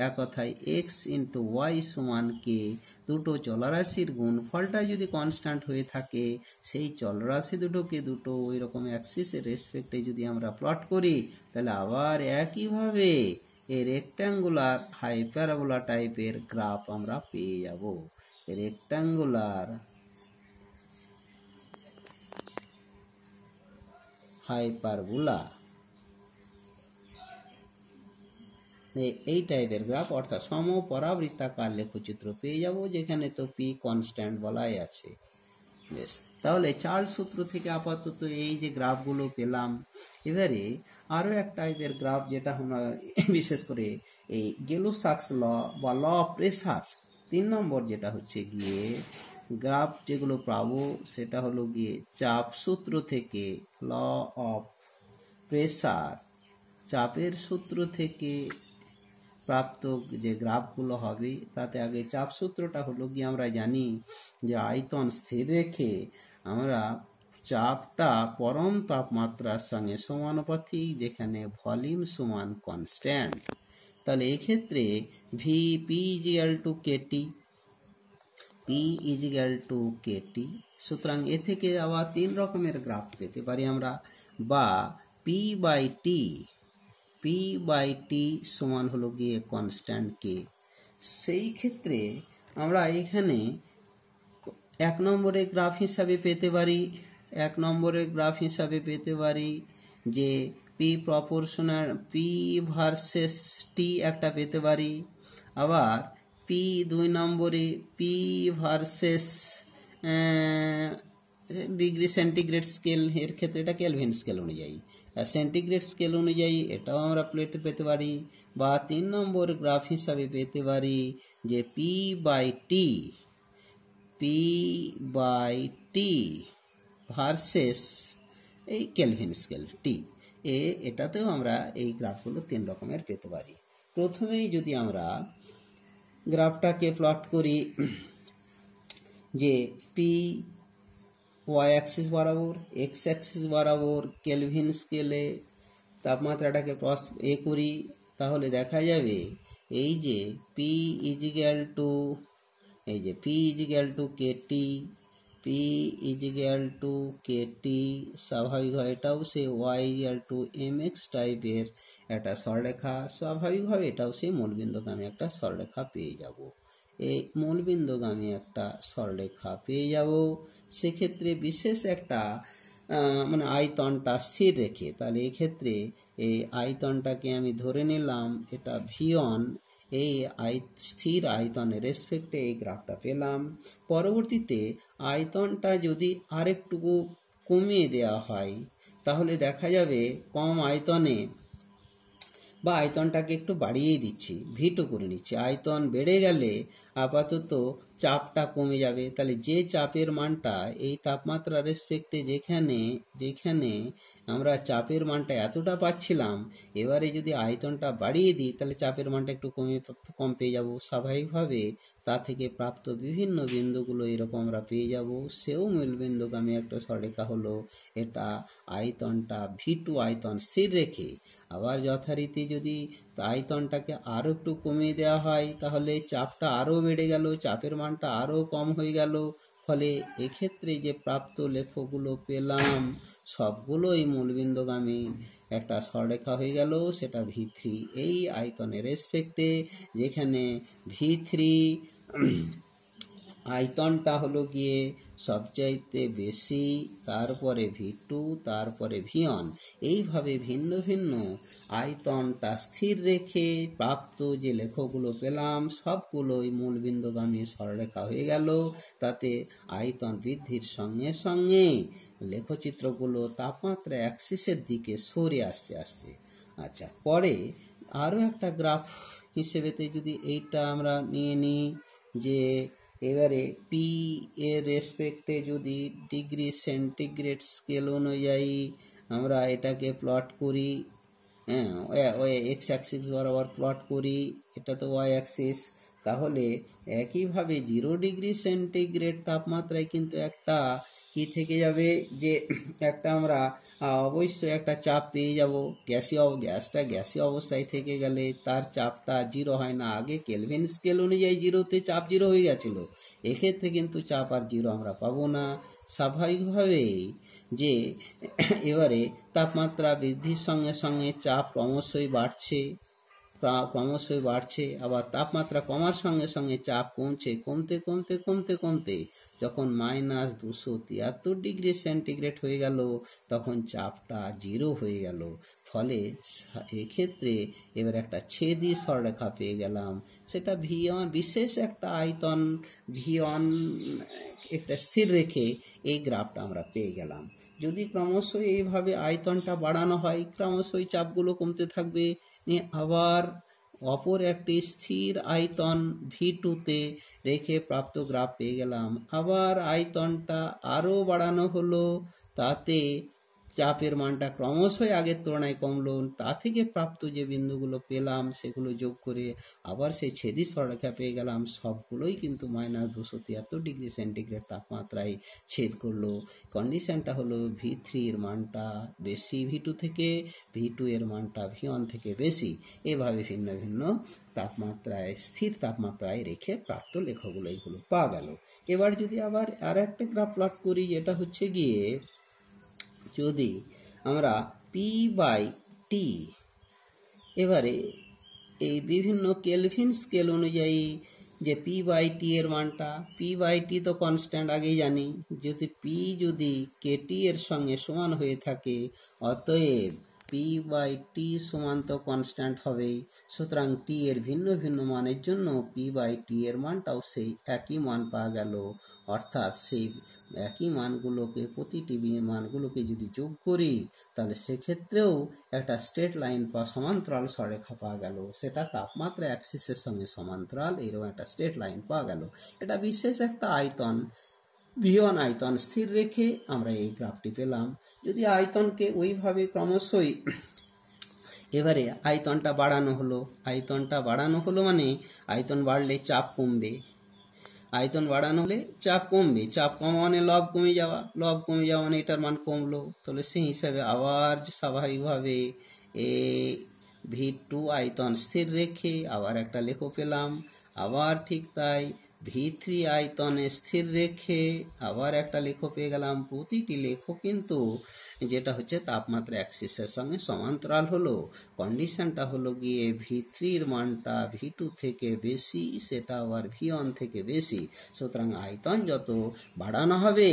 Speaker 1: এক কথায় এক্স ইন্টু ওয়াই সমান কে। দুটো চলরাশির গুণফলটা যদি কনস্ট্যান্ট হয়ে থাকে, সেই চলরাশি দুটোকে দুটো ওই রকম অ্যাক্সিসের রেসপেক্টে যদি আমরা প্লট করি তাহলে আবার একইভাবে এই রেক্ট্যাঙ্গুলার হাইপারবোলা টাইপের গ্রাফ আমরা পেয়ে যাব। রেক্ট্যাঙ্গুলার হাইপারবোলা এই টাইপের গ্রাফ অর্থাৎ সমপরাবৃত্তাকার লেখচিত্র পেয়ে যাব, যেখানে তো পি কনস্ট্যান্ট বলাই আছে। বেশ, তাহলে চার্লস সূত্র থেকে আপাতত এই যে গ্রাফগুলো পেলাম। এবারে আরও এক টাইপের গ্রাফ যেটা আমরা বিশেষ করে এই গেলো-সাক্স ল বা ল অফ প্রেসার 3 নম্বর যেটা হচ্ছে গিয়ে গ্রাফ যেগুলো পাবো সেটা হলো গিয়ে চাপ সূত্র থেকে ল অফ প্রেসার, চাপের সূত্র থেকে প্রাপ্ত যে গ্রাফগুলো হবে তাতে আগে চাপ সূত্রটা হলো গিয়ে আমরা জানি যে আয়তন স্থির রেখে আমরা চাপটা পরম তাপমাত্রার সঙ্গে সমানুপাতিক, যেখানে ভলিউম সমান কনস্ট্যান্ট। তাহলে এক্ষেত্রে VP is equal to KT, P is equal to KT. সুতরাং এ থেকে আবার 3 রকমের গ্রাফ পেতে পারি আমরা, বা পি বাই টি সমান হলো গিয়ে কনস্ট্যান্ট কে। সেই ক্ষেত্রে আমরা এখানে 1 নম্বরের গ্রাফ হিসাবে পেতে পারি যে পি প্রপোর্শনাল পি ভার্সেস টি একটা পেতে পারি। আবার পি 2 নম্বরে P versus degree centigrade scale, এর ক্ষেত্রে এটা কেলভিন স্কেল অনুযায়ী, সেন্টিগ্রেড স্কেল অনুযায়ী এটাও আমরা পেতে পারি। বা 3 নম্বর গ্রাফ হিসাবে পেতে পারি যে পি বাই টি ভার্সেস এই কেলভিন স্কেল টি, এটাতেও আমরা এই গ্রাফগুলো 3 রকমের পেতে পারি। প্রথমেই যদি আমরা গ্রাফটাকে প্লট করি যে পি ওয়াই অ্যাক্সিস বরাবর, এক্স অ্যাক্সিস বরাবর কেলভিন স্কেলে তাপমাত্রাটাকে করি, তাহলে দেখা যাবে এই যে P is equal to KT, স্বাভাবিকভাবে এটাও সে Y equal to M X টাইপের একটা সরলরেখা, স্বাভাবিকভাবে এটাও সেই মূলবিন্দুগামী একটা সরলরেখা পেয়ে যাব। এই মূলবিন্দুগামী একটা সরলরেখা পেয়ে যাব। সেক্ষেত্রে বিশেষ একটা মানে আয়তনটা স্থির রেখে, তাহলে এক্ষেত্রে এই আয়তনটাকে আমি ধরে নিলাম এটা V1, এই স্থির আয়তনের রেসপেক্টে এই গ্রাফটা পেলাম। পরবর্তীতে আয়তনটা যদি আরেকটুকু কমিয়ে দেওয়া হয়, তাহলে দেখা যাবে কম আয়তনে, বা আয়তনটাকে একটু বাড়িয়ে দিচ্ছি, V2 করে নিচ্ছি। আয়তন বেড়ে গেলে আপাতত চাপটা কমে যাবে, তাহলে যে চাপের মানটা এই তাপমাত্রার রেসপেক্টে যেখানে আমরা চাপের মানটা এতটা পাচ্ছিলাম, এবারে যদি আয়তনটা বাড়িয়ে দিই তাহলে চাপের মানটা একটু কম পেয়ে যাব। স্বাভাবিকভাবে তা থেকে প্রাপ্ত বিভিন্ন বিন্দুগুলো এরকম আমরা পেয়ে যাব। সেও মূলবিন্দুগামী একটা সরলরেখা হলো। এটা আয়তনটা V2 আয়তন স্থির রেখে, আবার যথারীতি যদি আয়তনটাকে আরও একটু কমিয়ে দেওয়া হয়, তাহলে চাপটা আরও বেড়ে গেল, চাপের মানটা আরও কম হয়ে গেল। ফলে এক্ষেত্রে যে প্রাপ্ত লেখগুলো পেলাম সবগুলোই মূলবিন্দুগামী একটা সরলরেখা হয়ে গেল, সেটা V3 এই আয়তনের রেসপেক্টে, যেখানে V3 আয়তনটা হলো গিয়ে সবচাইতে বেশি, তারপরে V2, তারপরে V1। এইভাবে ভিন্ন ভিন্ন আয়তনটা স্থির রেখে প্রাপ্ত যে লেখগুলো পেলাম সবগুলোই মূলবিন্দুগামী সরলরেখা হয়ে গেল। তাতে আয়তন বৃদ্ধির সঙ্গে সঙ্গে লেখচিত্রগুলো তাপমাত্রা অ্যাক্সিসের দিকে সরে আসছে। আচ্ছা, পরে আরও একটা গ্রাফ হিসেবেতে যদি এইটা আমরা নিয়ে নিই, যে এবারে পি এর রেসপেক্টে যদি ডিগ্রি সেন্টিগ্রেড স্কেল অনুযায়ী আমরা এটাকে প্লট করি, ওই এক্স অ্যাক্সিস বরাবর প্লট করি, এটা তো ওয়াই অ্যাক্সিস, তাহলে একইভাবে 0 ডিগ্রি সেন্টিগ্রেড তাপমাত্রায় কিন্তু একটা কি থেকে যাবে, যে একটা আমরা অবশ্যই একটা চাপ পেয়ে যাব। গ্যাসীয় অবস্থায় থেকে গেলে তার চাপটা 0 হয় না, আগে কেলভিন স্কেল অনুযায়ী 0তে চাপ 0 হয়ে গেছিল, এক্ষেত্রে কিন্তু চাপ আর 0 আমরা পাবো না। স্বাভাবিকভাবেই যে এবারে তাপমাত্রা বৃদ্ধির সঙ্গে সঙ্গে চাপ ক্রমশই বাড়ছে, আবার তাপমাত্রা কমার সঙ্গে সঙ্গে চাপ কমতে যখন -273 ডিগ্রি সেন্টিগ্রেড হয়ে গেল, তখন চাপটা 0 হয়ে গেল। ফলে এক্ষেত্রে এবার একটা ছেদি সরলরেখা পেয়ে গেলাম, সেটা V1 বিশেষ একটা আয়তন V1 একটা স্থির রেখে এই গ্রাফটা আমরা পেয়ে গেলাম। যদি ক্রমশই এইভাবে আয়তনটা বাড়ানো হয়, ক্রমশই চাপগুলো কমতে থাকবে, আবার অপর একটি স্থির আয়তন V2তে রেখে প্রাপ্ত গ্রাফ পেয়ে গেলাম। আবার আয়তনটা আরও বাড়ানো হলো, তাতে চাপের মানটা ক্রমশই আগের তুলনায় কমলো, তা থেকে প্রাপ্ত যে বিন্দুগুলো পেলাম সেগুলো যোগ করে আবার সেই ছেদি সরলরেখা পেয়ে গেলাম। সবগুলোই কিন্তু -273 ডিগ্রি সেন্টিগ্রেড তাপমাত্রায় ছেদ করলো। কন্ডিশনটা হলো V3 এর মানটা বেশি V2 থেকে, V2 এর মানটা V1 থেকে বেশি। এভাবে ভিন্ন ভিন্ন তাপমাত্রায়, স্থির তাপমাত্রায় রেখে প্রাপ্ত লেখগুলো এইগুলো পাওয়া গেল। এবার যদি আবার আর একটা গ্রাফ প্লট করি, যেটা হচ্ছে গিয়ে যদি আমরা P/T এবারে এই বিভিন্ন কেলভিন স্কেল অনুযায়ী যে P/T এর মানটা, P/T তো কনস্ট্যান্ট আগেই জানি, যদি P যদি KT এর সঙ্গে সমান হয়ে থাকে, অতএব P/T সমান তো কনস্ট্যান্ট হবেই। সুতরাং T এর ভিন্ন ভিন্ন মানের জন্য P/T এর মানটাও সেই একই মান পাওয়া গেল। অর্থাৎ সেই একই মানগুলোকে, প্রতিটি মানগুলোকে যদি যোগ করি তাহলে সেক্ষেত্রেও একটা স্ট্রেট লাইন বা সমান্তরাল সরলরেখা পাওয়া গেল। সেটা তাপমাত্রা অ্যাক্সিসের সঙ্গে সমান্তরাল, এরকম একটা স্ট্রেট লাইন পাওয়া গেল। এটা বিশেষ একটা আয়তন, V1 আয়তন স্থির রেখে আমরা এই গ্রাফটি পেলাম। যদি আয়তনকে ওইভাবে ক্রমশই এবারে আয়তনটা বাড়ানো হলো মানে আয়তন বাড়লে চাপ কমবে, আয়তন বাড়ানো হলে চাপ কমবে, চাপ কমা মানে লব কমে যাওয়া মানে এটার মান কমলো। তাহলে সেই হিসাবে আবার স্বাভাবিকভাবে V2 আয়তন স্থির রেখে আবার একটা লেখ পেলাম। আবার ঠিক তাই V3 আয়তনে স্থির রেখে আবার একটা লেখ পেয়ে গেলাম। প্রতিটি লেখ কিন্তু যেটা হচ্ছে তাপমাত্রা অ্যাক্সিসের সঙ্গে সমান্তরাল হলো। কন্ডিশনটা হলো গিয়ে V3-র মানটা V2 থেকে বেশি, সেটা আবার V1 থেকে বেশি। সুতরাং আয়তন যত বাড়ানো হবে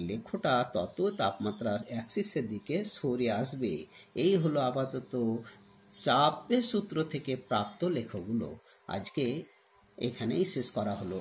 Speaker 1: লেখটা তত তাপমাত্রা অ্যাক্সিসের দিকে সরে আসবে। এই হলো আপাতত চাপের সূত্র থেকে প্রাপ্ত লেখগুলো। আজকে এখানেই শেষ করা হলো।